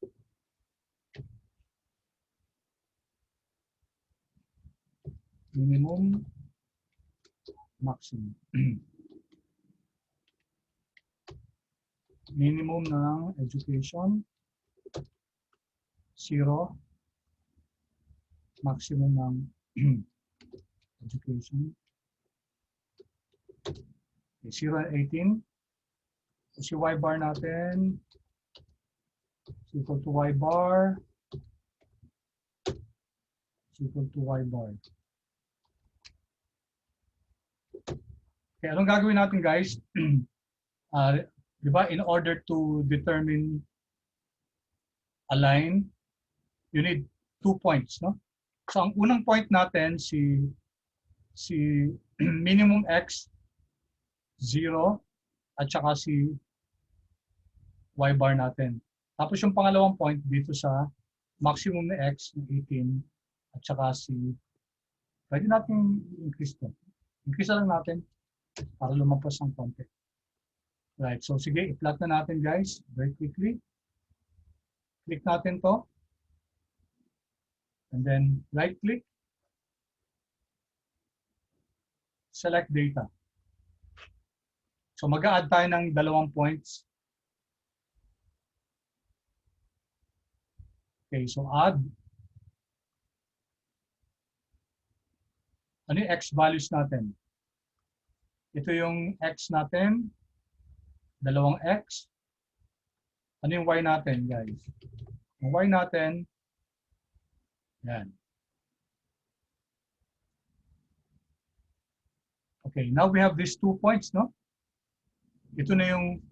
minimum, maximum. Minimum ng education, 0. Maximum ng education, okay, 0 and 18. So si y bar natin is equal to y bar is equal to y bar. Okay, anong gagawin natin guys? Di ba, in order to determine a line, you need 2 points, no? So ang unang point natin si minimum x 0 at saka si y bar natin. Tapos yung pangalawang point dito sa maximum na x ng 18 at saka si, pwede natin increase to. Increase lang natin para lumampas ng konti. Right, so sige, i-plot na natin guys very quickly. Click natin to. And then right click. Select data. So mag-a-add tayo ng 2 points. Okay, so add. Ano yung x values natin? Ito yung x natin. 2 x. Ano yung y natin, guys? Yung y natin, yan. Okay, now we have these 2 points, no? Ito na yung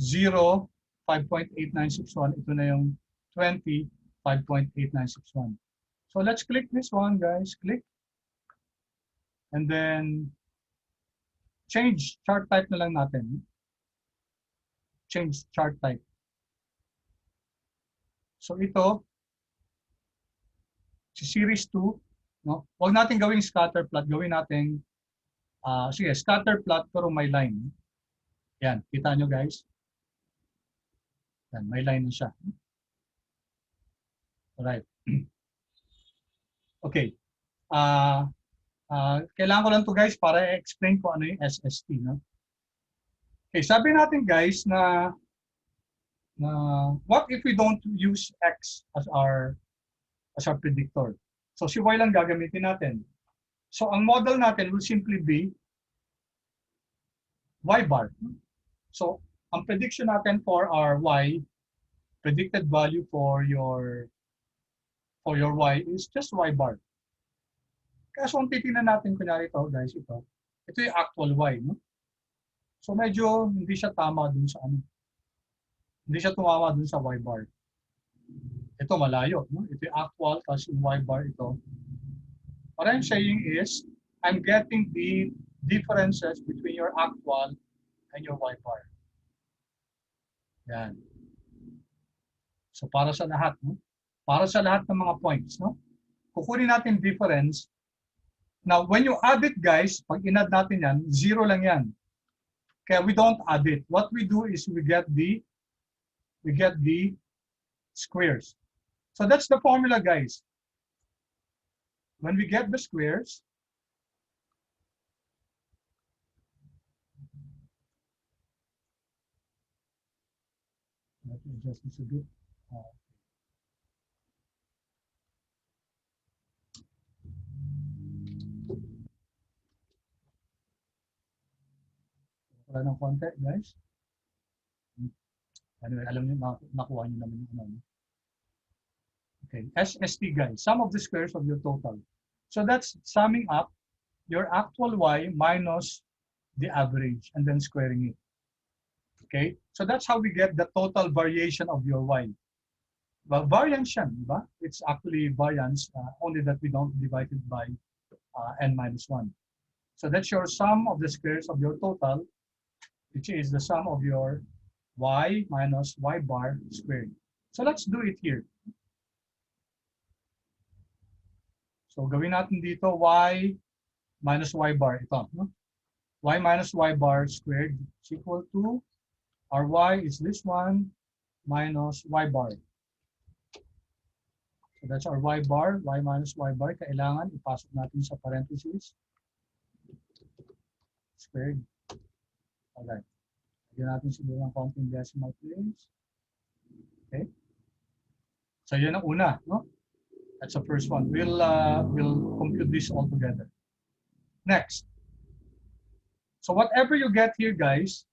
0, 5.8961. Ito na yung 20, 5.8961. So let's click this one, guys. Click. And then change chart type na lang natin. Change chart type. So ito, si series 2, no? Huwag natin gawing scatter plot, gawin natin sige, scatter plot pero may line. Yan, kita nyo guys. Yan, may line na siya. Alright. Okay. Kailangan ko lang to guys para i-explain ko ano yung SST. No? Okay, sabi natin guys na what if we don't use X as our predictor? So si Y lang gagamitin natin. So ang model natin will simply be Y bar. So ang prediction natin for our Y, predicted value for your Y is just Y bar. Kaso kung titingnan natin kunyari ito guys, ito yung actual Y, no? So medyo hindi siya tama dun sa ano. Hindi siya tumama dun sa Y bar. Ito malayo, no? Ito yung actual kasi yung Y bar ito. What I'm saying is I'm getting the differences between your actual and your Y bar. Yan. So para sa lahat, no? Para sa lahat ng mga points, no? Kukunin natin difference. Now, when you add it, guys, pag in-add natin yan, 0 lang yan. Kaya we don't add it. What we do is we get the squares. So that's the formula, guys. When we get the squares, let me adjust this a bit. Wala ng konti, guys. Anyway, alam niyo, nakuha niyo naman yung ano. Okay, SST, guys, sum of the squares of your total. So that's summing up your actual y minus the average and then squaring it. Okay, so that's how we get the total variation of your y. Well, variance yan, diba? It's actually variance, only that we don't divide it by n minus 1. So that's your sum of the squares of your total, which is the sum of your y minus y bar squared. So let's do it here. So gawin natin dito y minus y bar. Ito. No? Y minus y bar squared is equal to our y is this one minus y bar. So that's our y bar, y minus y bar. Kailangan ipasok natin sa parentheses. Squared. Okay. Lagyan natin siguro ng konting decimal place. Okay. So yun ang una. No? That's the first one. We'll compute this all together. Next. So whatever you get here, guys,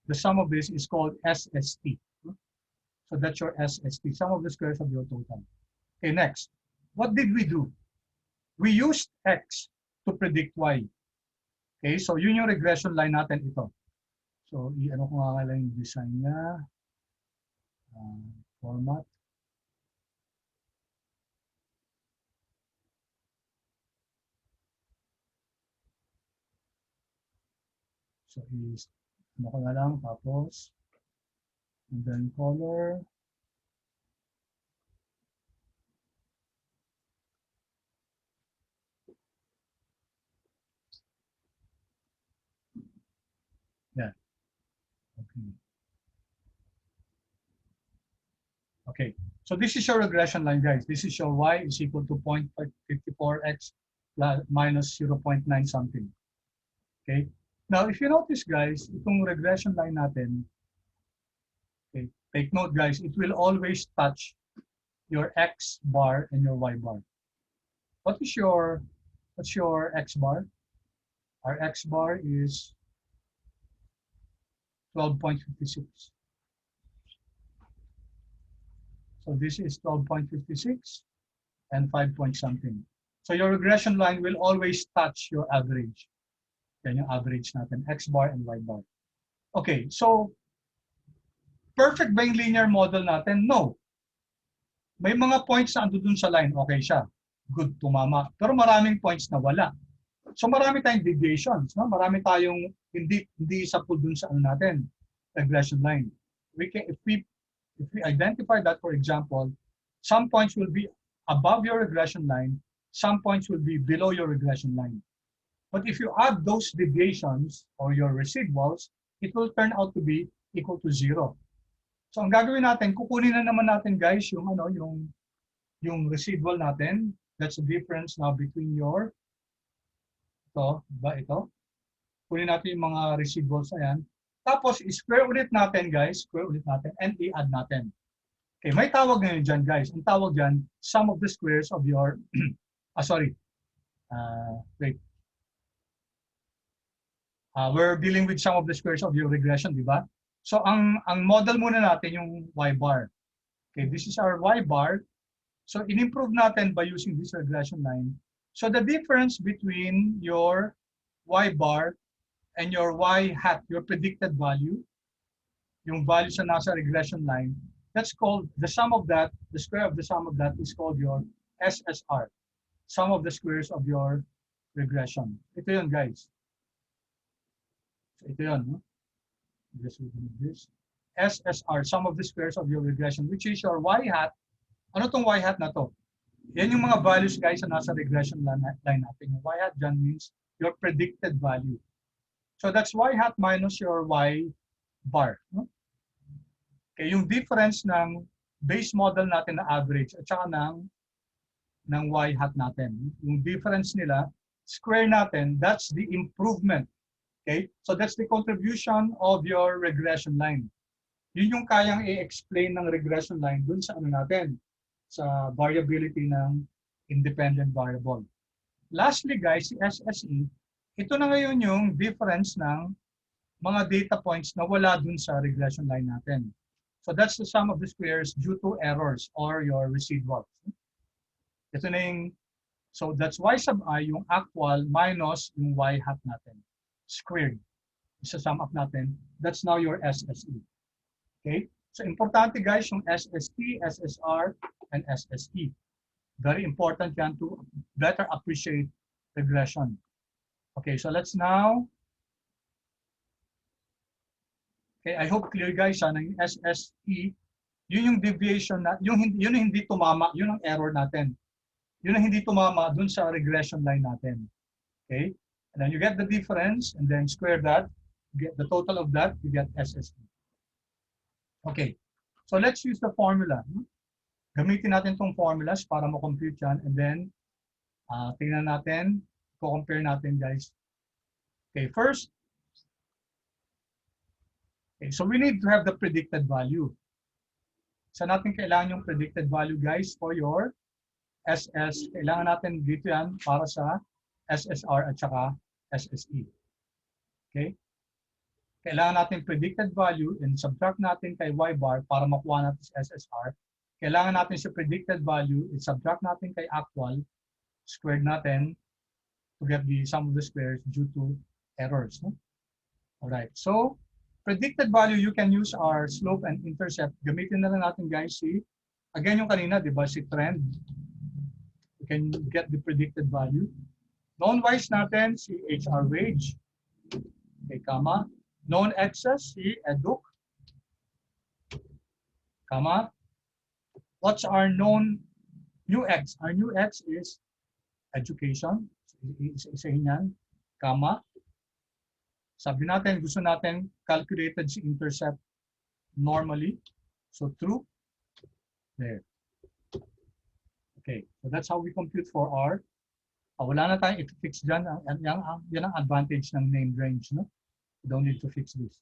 the sum of this is called SST. So that's your SST, sum of the squares of your total. Okay, next. What did we do? We used X to predict Y. Okay, so yun yung regression line natin ito. So, ano ko nga lang yung design niya. Format. So, is, ano ko na lang, tapos, and then color. Yeah. Okay. Okay. So this is your regression line, guys. This is your y is equal to 0.54x minus 0.9 something. Okay. Now, if you notice, guys, itong regression line natin, okay, take note, guys, it will always touch your x bar and your y bar. What's your x bar? Our x bar is 12.56. So this is 12.56 and 5 point something. So your regression line will always touch your average. Yan yung average natin, x bar and y bar. Okay, so perfect ba yung linear model natin? No. May mga points na ando dun sa line, okay siya. Good, tumama. Pero maraming points na wala. So marami tayong deviations, no? Marami tayong hindi sapul dun sa ano natin, regression line. If we identify that, for example, some points will be above your regression line, some points will be below your regression line. But if you add those deviations or your residuals, it will turn out to be equal to 0. So ang gagawin natin, kukunin na naman natin, guys, yung residual natin. That's the difference now between your ito. Kunin natin yung mga residuals na yan. Tapos, square ulit natin, guys. Square ulit natin and i-add natin. Okay, may tawag ngayon dyan, guys. Ang tawag dyan, sum of the squares of your, wait. We're dealing with sum of the squares of your regression, di ba? So, ang model muna natin yung y bar. Okay, this is our y bar. So, in-improve natin by using this regression line. So, the difference between your y bar and your y hat, your predicted value, yung value sa nasa regression line, that's called, the sum of that, the square of the sum of that is called your SSR, sum of the squares of your regression. Ito yun, guys. So, ito yun. No? This SSR, sum of the squares of your regression, which is your y hat. Ano tong y hat na to? Yan yung mga values, guys, na nasa regression line natin. Yung y hat dyan means your predicted value. So that's y hat minus your y bar. No? Okay, yung difference ng base model natin na average at saka ng y hat natin. Yung difference nila, square natin, that's the improvement. Okay, so that's the contribution of your regression line. Yun yung kayang i-explain ng regression line dun sa ano natin, sa variability ng independent variable. Lastly, guys, si SSE, ito na ngayon yung difference ng mga data points na wala dun sa regression line natin. So that's the sum of the squares due to errors or your residuals. Ito na yung, so that's y sub I, yung actual minus yung y hat natin. Squared. Isa sum up natin. That's now your SSE. Okay? So importante guys yung SST, SSR, and SSE. Very important yan to better appreciate regression. Okay, so let's now, okay, I hope clear guys, sana yung SSE, yun yung deviation na, yun yung hindi tumama, yun ang error natin. Yun ang hindi tumama dun sa regression line natin. Okay? And then you get the difference and then square that, you get the total of that, you get SSE. Okay, so let's use the formula. Gamitin natin tong formulas para ma-compute yan and then tingnan natin, compare natin guys. Okay, first, okay, so we need to have the predicted value. Saan natin kailangan yung predicted value guys for your SS? Kailangan natin dito yan para sa SSR at saka SSE. Okay? Kailangan natin predicted value and subtract natin kay y bar para makuha natin sa SSR. Kailangan natin sa predicted value and subtract natin kay actual, squared natin to get the sum of the squares due to errors. No? Alright, so predicted value, you can use our slope and intercept. Gamitin na lang natin guys si, again yung kanina, di ba, si trend. You can get the predicted value. Known-wise natin, si HR wage. Okay, comma. Known excess, si eduk. Comma. What's our known new X? Our new X is education. Isahin yan. Comma. Sabi natin, gusto natin calculated si intercept normally. So true. There. Okay. So that's how we compute for R. Wala na tayong i-fix dyan. Yan ang advantage ng named range. No? You don't need to fix this.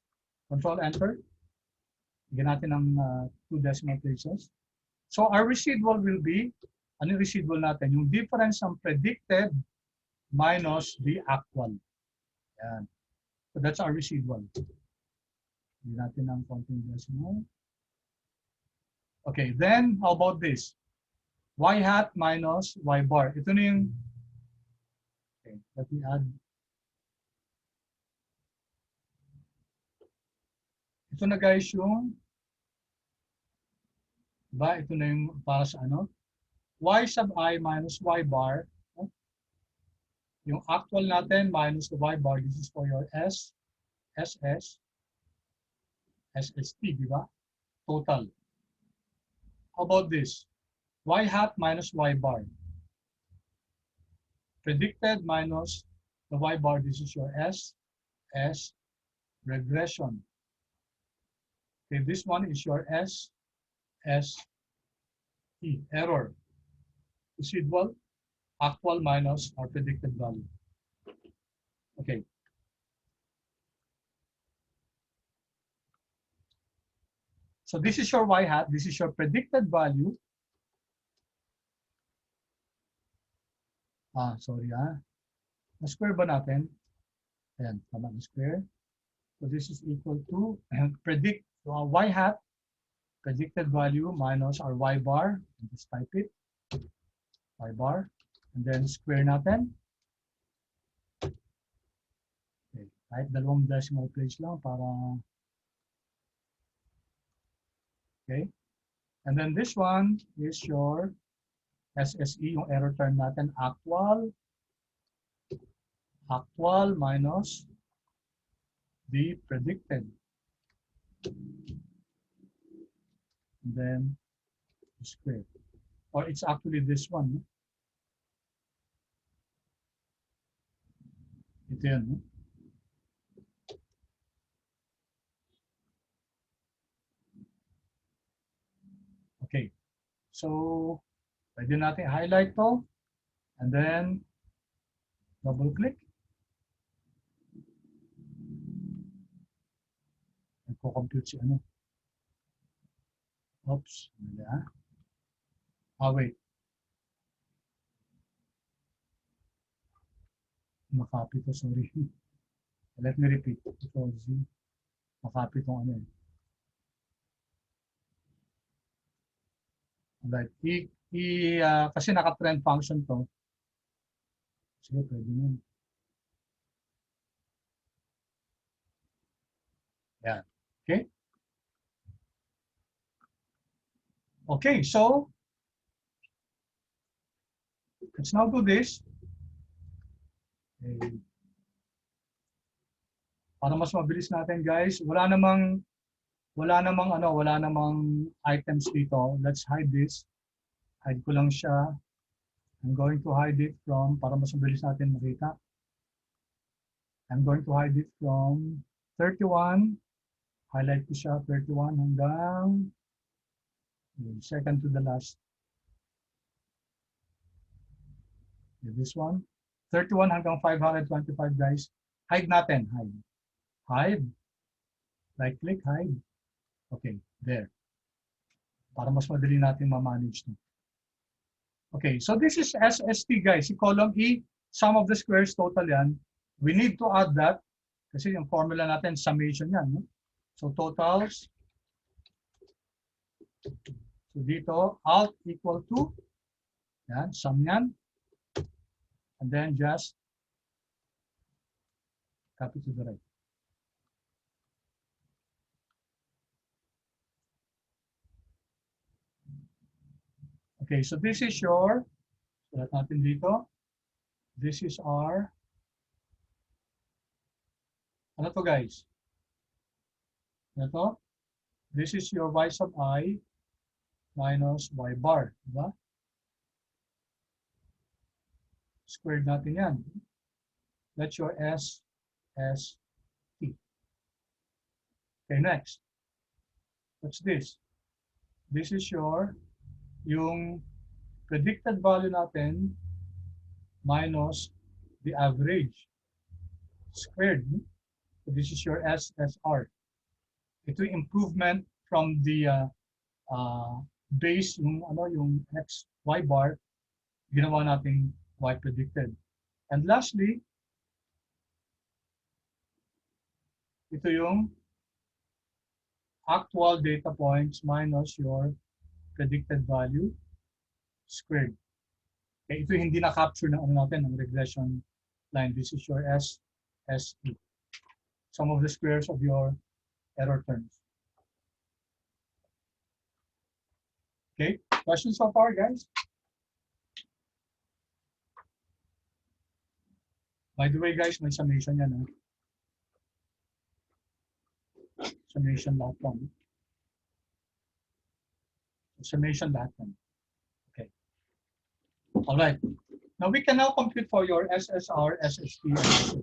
Control Enter. Bigyan natin ng 2 decimal places. So our residual will be, ano yung residual natin? Yung difference ng predicted minus the actual. Yan. So that's our residual. Bigyan natin ng konting decimal. Okay, then how about this? Y hat minus Y bar. Ito na yung, okay, let me add. Ito na guys yung, diba? Ito na yung para sa ano? Y sub I minus Y bar. Yung actual natin minus the Y bar. This is for your S, SS, SST, diba? Total. How about this? Y hat minus Y bar. Predicted minus the Y bar. This is your S, S, regression. Okay, this one is your S, S, E, error. Residual, actual minus our predicted value. Okay. So this is your Y hat. This is your predicted value. Sorry Na-square ba natin? Ayan, tama na square. So this is equal to predict Y hat, predicted value minus our Y bar. Just type it. Y bar. And then square natin. Okay, kahit dalawang decimal place lang para. Okay. And then this one is your SSE, yung error term natin, actual minus the predicted. And then square. Or it's actually this one. No? Ito yan. No? Okay. So, pwede natin highlight to. And then, double click. Nagko-compute si ano. Oops. Wait. Makapit to, sorry. Let me repeat. Control Z. Makapit itong ano eh. Alright. Kasi naka-trend function to. Sige, pwede yun. Yan. Okay? Okay, so let's now do this. Okay. Para mas mabilis natin, guys. Wala namang items dito. Let's hide this. Hide ko lang siya. I'm going to hide it from, para mas mabilis natin makita. I'm going to hide it from 31. Highlight ko siya, 31 hanggang second to the last. This one. 31 hanggang 525, guys. Hide natin. Hide. Hide. Right click, hide. Okay, there. Para mas madali natin ma-manage ito. Okay, so this is SST, guys. Si column E, sum of the squares total yan. We need to add that kasi yung formula natin, summation yan. No? So totals. So dito, alt equal to, yan, sum yan. And then just copy to the right. Okay, so this is your, sulat natin dito. This is our, ano to guys? Ano to? This is your y sub I minus y bar. Diba? Squared natin yan. That's your S, S, T. Okay, next. What's this? This is yung predicted value natin minus the average squared. So this is your SSR. Ito yung improvement from the base, yung X, Y bar, ginawa nating Y predicted. And lastly, ito yung actual data points minus your predicted value squared. Okay, ito hindi na-capture ng natin, ng regression line. This is your SSE. Some of the squares of your error terms. Okay, questions so far, guys? By the way, guys, may summation yan. Summation lahat lang. Summation lahat lang. Okay. All right. Now we can now compute for your SSR, SST, and SST.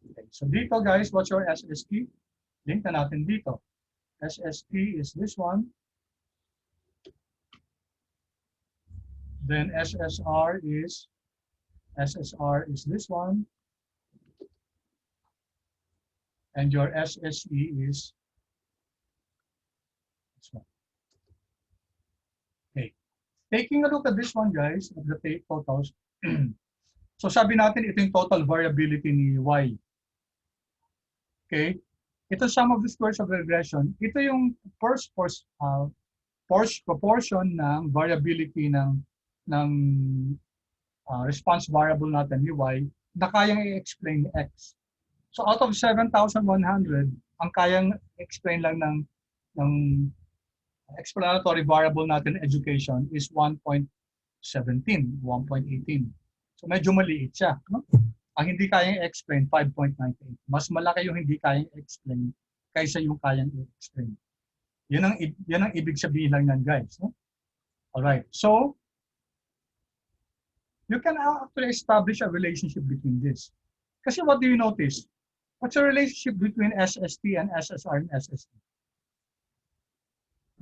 Okay. So dito, guys, what's your SST? Link na natin dito. SST is this one. Then SSR is this one. And your SSE is this one. Okay. Taking a look at this one, guys, at the totals. So sabi natin, ito yung total variability ni Y. Okay. Ito sum of the squares of regression. Ito yung first proportion ng variability ng response variable natin ni Y na kayang i-explain ni X. So out of 7,100, ang kayang explain lang ng explanatory variable natin education is 1.17, 1.18. So medyo maliit siya. No? Ang hindi kayang explain, 5.98. Mas malaki yung hindi kayang explain kaysa yung kayang explain. Yan ang ibig sabihin lang yan, guys. No? Alright, so you can actually establish a relationship between this. Kasi what do you notice? What's the relationship between SST and SSR and SST?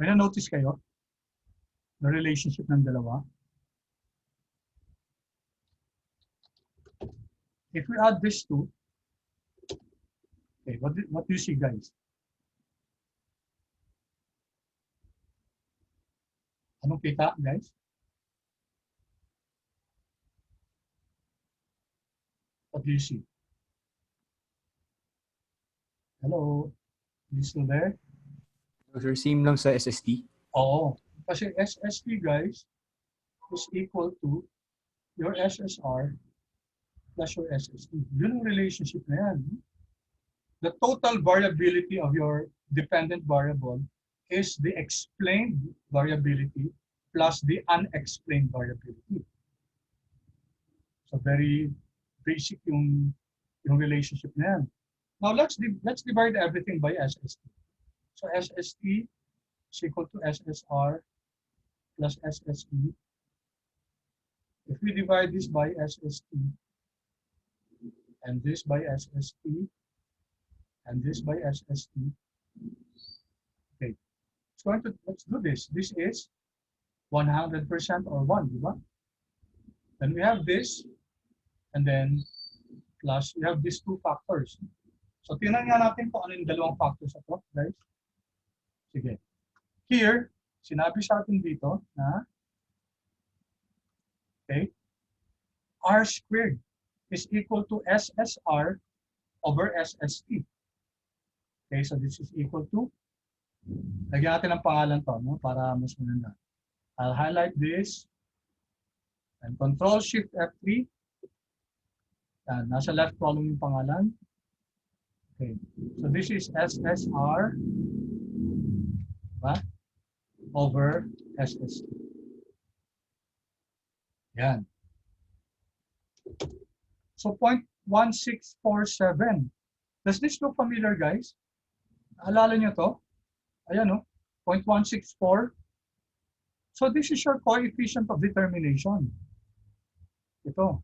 May na-notice kayo? The relationship ng dalawa? If we add this two, okay, what do you see, guys? Anong kita, guys? What do you see? Hello? You still there? So, sir, same lang sa SST. Oo. Kasi SST, guys, is equal to your SSR plus your SST. Yun ang relationship na yan. The total variability of your dependent variable is the explained variability plus the unexplained variability. So very basic yung relationship na yan. Now let's divide everything by SST. So SST is equal to SSR plus SSE. If we divide this by SST and this by SST and this by SST, okay, let's do this. This is 100% or 1, diba? Then we have this, and then plus we have these two factors. So tingnan nga natin kung ano yung dalawang factors ito, guys. Sige. Here, sinabi sa atin dito na, okay, R squared is equal to SSR over SST. Okay, so this is equal to, lagyan natin ng pangalan to, no, para mas maganda. I'll highlight this and Control Shift F3. Yan, nasa left column yung pangalan. Okay, so this is SSR over SST. Yan. So 0.1647. Does this look familiar, guys? Alala nyo to? Ayan, no? 0.164. So this is your coefficient of determination. Ito.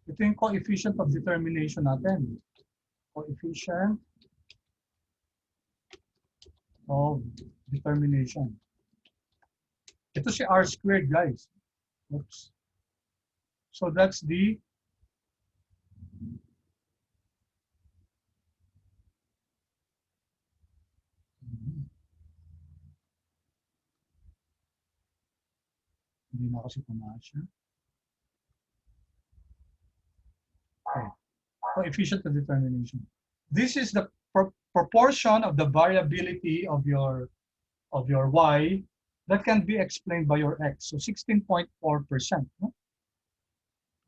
Ito yung coefficient of determination natin. Coefficient of determination. Ito si R squared, guys. Oops. So that's the hindi na kasi pumasya. Okay. Coefficient of determination. This is the proportion of the variability of your y that can be explained by your x. So 16.4%. No?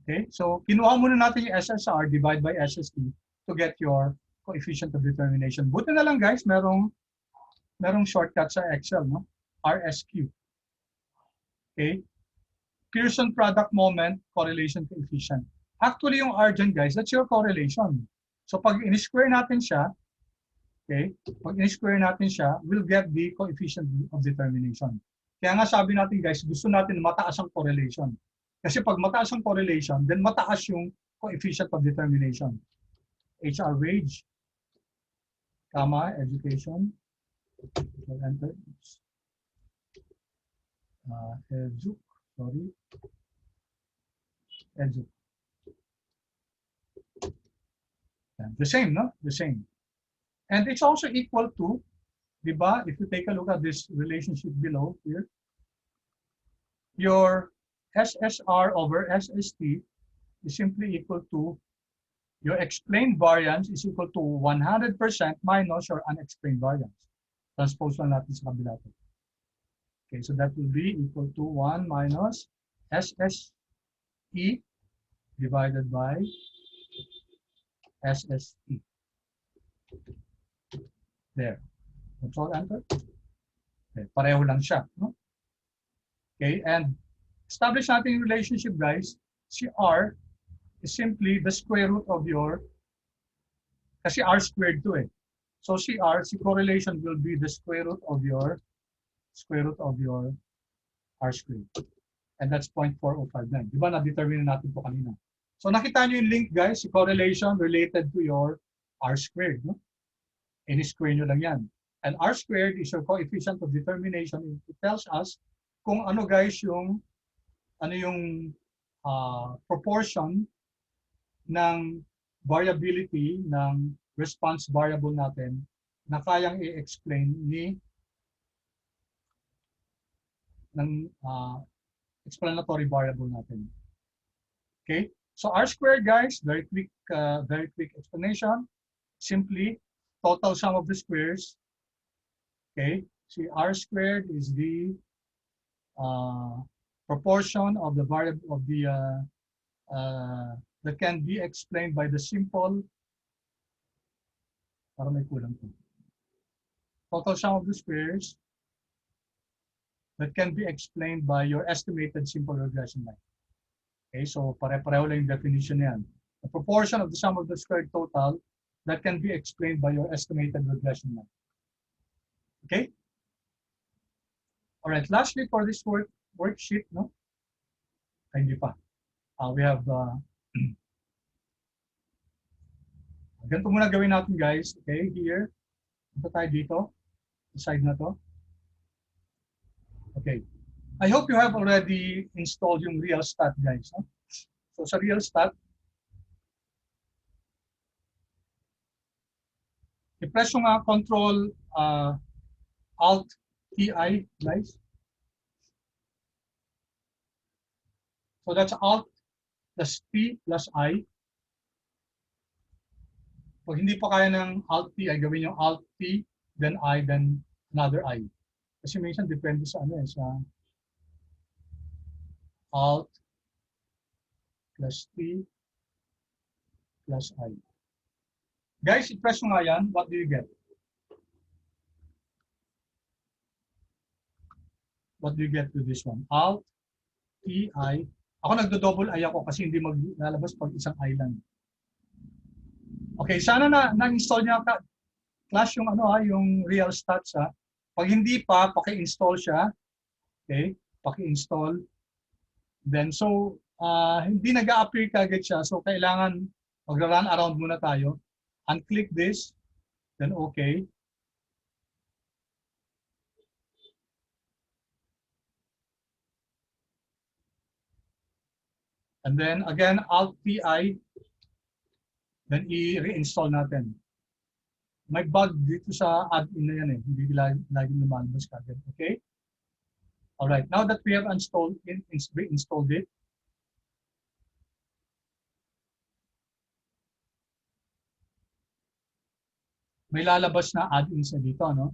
Okay, so kinuha muna natin yung SSR divided by SST to get your coefficient of determination. Buti na lang, guys, merong shortcut sa Excel, no? RSQ. Okay, Pearson product moment correlation coefficient. Actually, yung R dyan, guys, that's your correlation. So pag in-square natin siya, okay, pag in-square natin siya, we'll get the coefficient of determination. Kaya nga sabi natin, guys, gusto natin mataas ang correlation. Kasi pag mataas ang correlation, then mataas yung coefficient of determination. HR wage, comma, education, enter, edu, sorry, edu. The same, no? The same. And it's also equal to, diba, if you take a look at this relationship below here, your SSR over SST is simply equal to your explained variance is equal to 100% minus your unexplained variance. Transpose lang natin sa kabila. Okay, so that will be equal to 1 minus SSE divided by SST. There. Control enter. Okay, pareho lang siya. No? Okay, and establish natin yung relationship, guys. Si R is simply the square root of your, kasi R squared to eh. So si correlation will be the square root of your R squared. And that's 0.4059. Diba na-determine natin po kanina. So nakita nyo yung link, guys, si correlation related to your R squared. No? Any-square nyo lang yan. And R squared is your coefficient of determination. It tells us kung ano, guys, yung proportion ng variability ng response variable natin na kayang i-explain ng explanatory variable natin. Okay? So R squared, guys, very quick explanation. simply total sum of the squares. Okay, see r squared is the proportion of the variable of the that can be explained by the simple. Para may kulang to. Total sum of the squares that can be explained by your estimated simple regression line. Okay, so pare-pareho lang yung definition niyan. The proportion of the sum of the squared total that can be explained by your estimated regression line. Okay? All right, lastly for this worksheet, no? Hindi pa. We have, ganito muna gawin natin guys. Okay, here. Ito tayo dito. Sa side na to. Okay. I hope you have already installed yung RealStat guys. No? So sa RealStat, i-press yung Control Alt TI guys. So that's Alt plus T plus I. Pag hindi pa kaya ng Alt T, ay gawin yung Alt T, then I, then another I. Kasi minsan depende sa ano sa Alt plus T plus I. Guys, i-press mo nga yan. What do you get? What do you get with this one? Alt T I. Ako nagdo-double I ako kasi hindi maglalabas pag isang I lang. Okay, sana na-install niya class yung yung RealStat ha. Pag hindi pa, paki-install siya. Okay, paki-install. Then so hindi nag-a-appear kagad siya. So kailangan mag-run around muna tayo. Unclick this, then okay. And then again, Alt TI, then i-reinstall natin. May bug dito sa add-in na yan eh. Hindi lagi lumalabas kagad. Okay? Alright, now that we have installed it, may lalabas na add-ins na dito, no?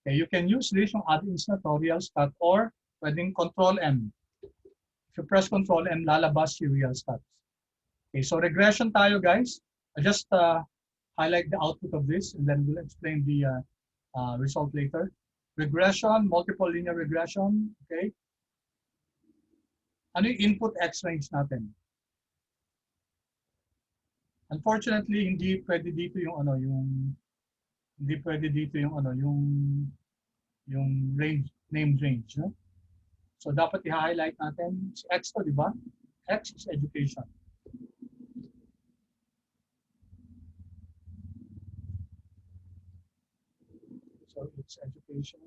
Okay, you can use this yung add-ins na to, RealStat, or pwedeng Control M. If you press Control M, lalabas yung RealStat. Okay, so regression tayo, guys. I just highlight the output of this, and then we'll explain the result later. Regression, multiple linear regression, okay? Ano yung input X range natin? Unfortunately, hindi pwede dito yung yung range, named range, no? So dapat i-highlight natin si X to, di ba? X is education. So it's education.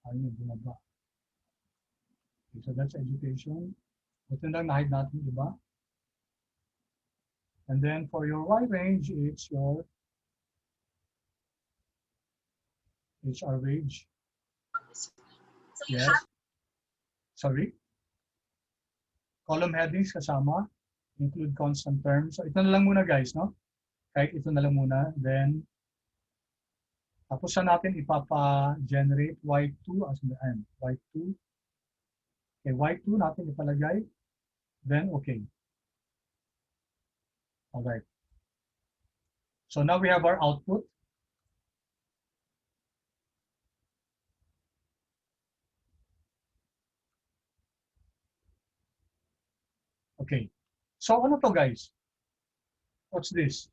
Ayun, bumaba. Okay, so that's education. Ito lang na-hide natin, di ba? And then for your Y range, it's your HR range. Yes. Sorry. Column headings kasama. Include constant terms. So ito na lang muna guys, no? Kahit ito na lang muna. Then, tapos na natin ipapa-generate Y2 as in the end. Y2. Okay, Y2 natin ipalagay. Then, okay. All right. So now we have our output. Okay. So ano to guys? What's this?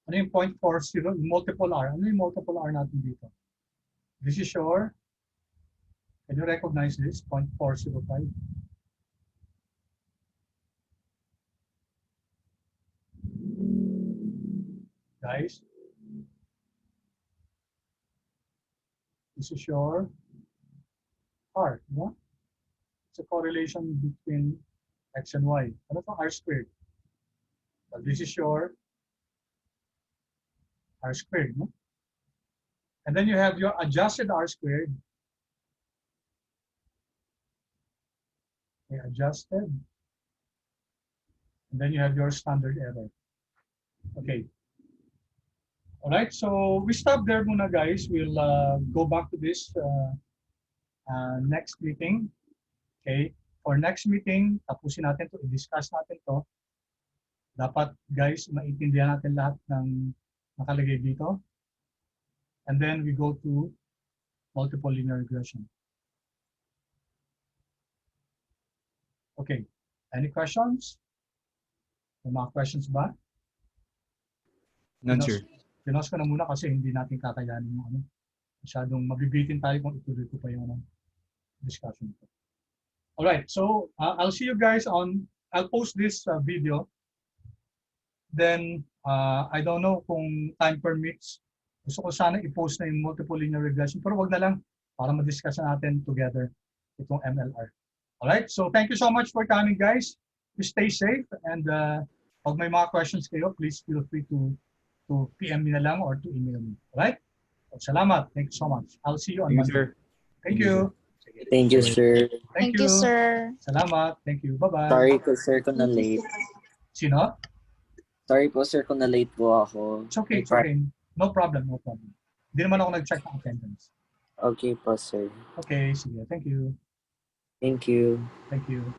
Ano yung 0.40? Multiple R. Ano yung multiple R natin dito? This is your, can you recognize this? 0.405. Guys, this is your R. No? It's a correlation between X and Y. Ano to? R squared. So this is your R squared. No? And then you have your adjusted R squared. Okay, adjusted. And then you have your standard error. Okay. All right, so we stop there muna, guys. We'll go back to this next meeting. Okay, for next meeting, tapusin natin to, i-discuss natin to. Dapat, guys, maintindihan natin lahat ng nakalagay dito. And then we go to multiple linear regression. Okay, any questions? May mga questions ba? None, sir. Pinos ko na muna kasi hindi natin kakayanin yung ano. Masyadong mabibitin tayo kung ituloy ko pa yung ano, discussion ko. Alright, so I'll see you guys on, I'll post this video. Then, I don't know kung time permits. Gusto ko sana i-post na yung multiple linear regression, pero wag na lang para ma-discuss natin together itong MLR. Alright, so thank you so much for coming, guys. You stay safe, and pag may mga questions kayo, please feel free to PM me na lang or to email me. Alright? So, salamat. Thank you so much. I'll see you on Thank you, Monday. sir. Thank you. Thank you, sir. Thank you, sir. Salamat. Thank you. Bye-bye. Sorry po, sir, kung na-late. Sino? Sorry po, sir, kung na-late po ako. It's okay. It's okay. No problem. No problem. Hindi naman ako nag-check ng attendance. Okay po, sir. Okay. Sige. Thank you. Thank you. Thank you.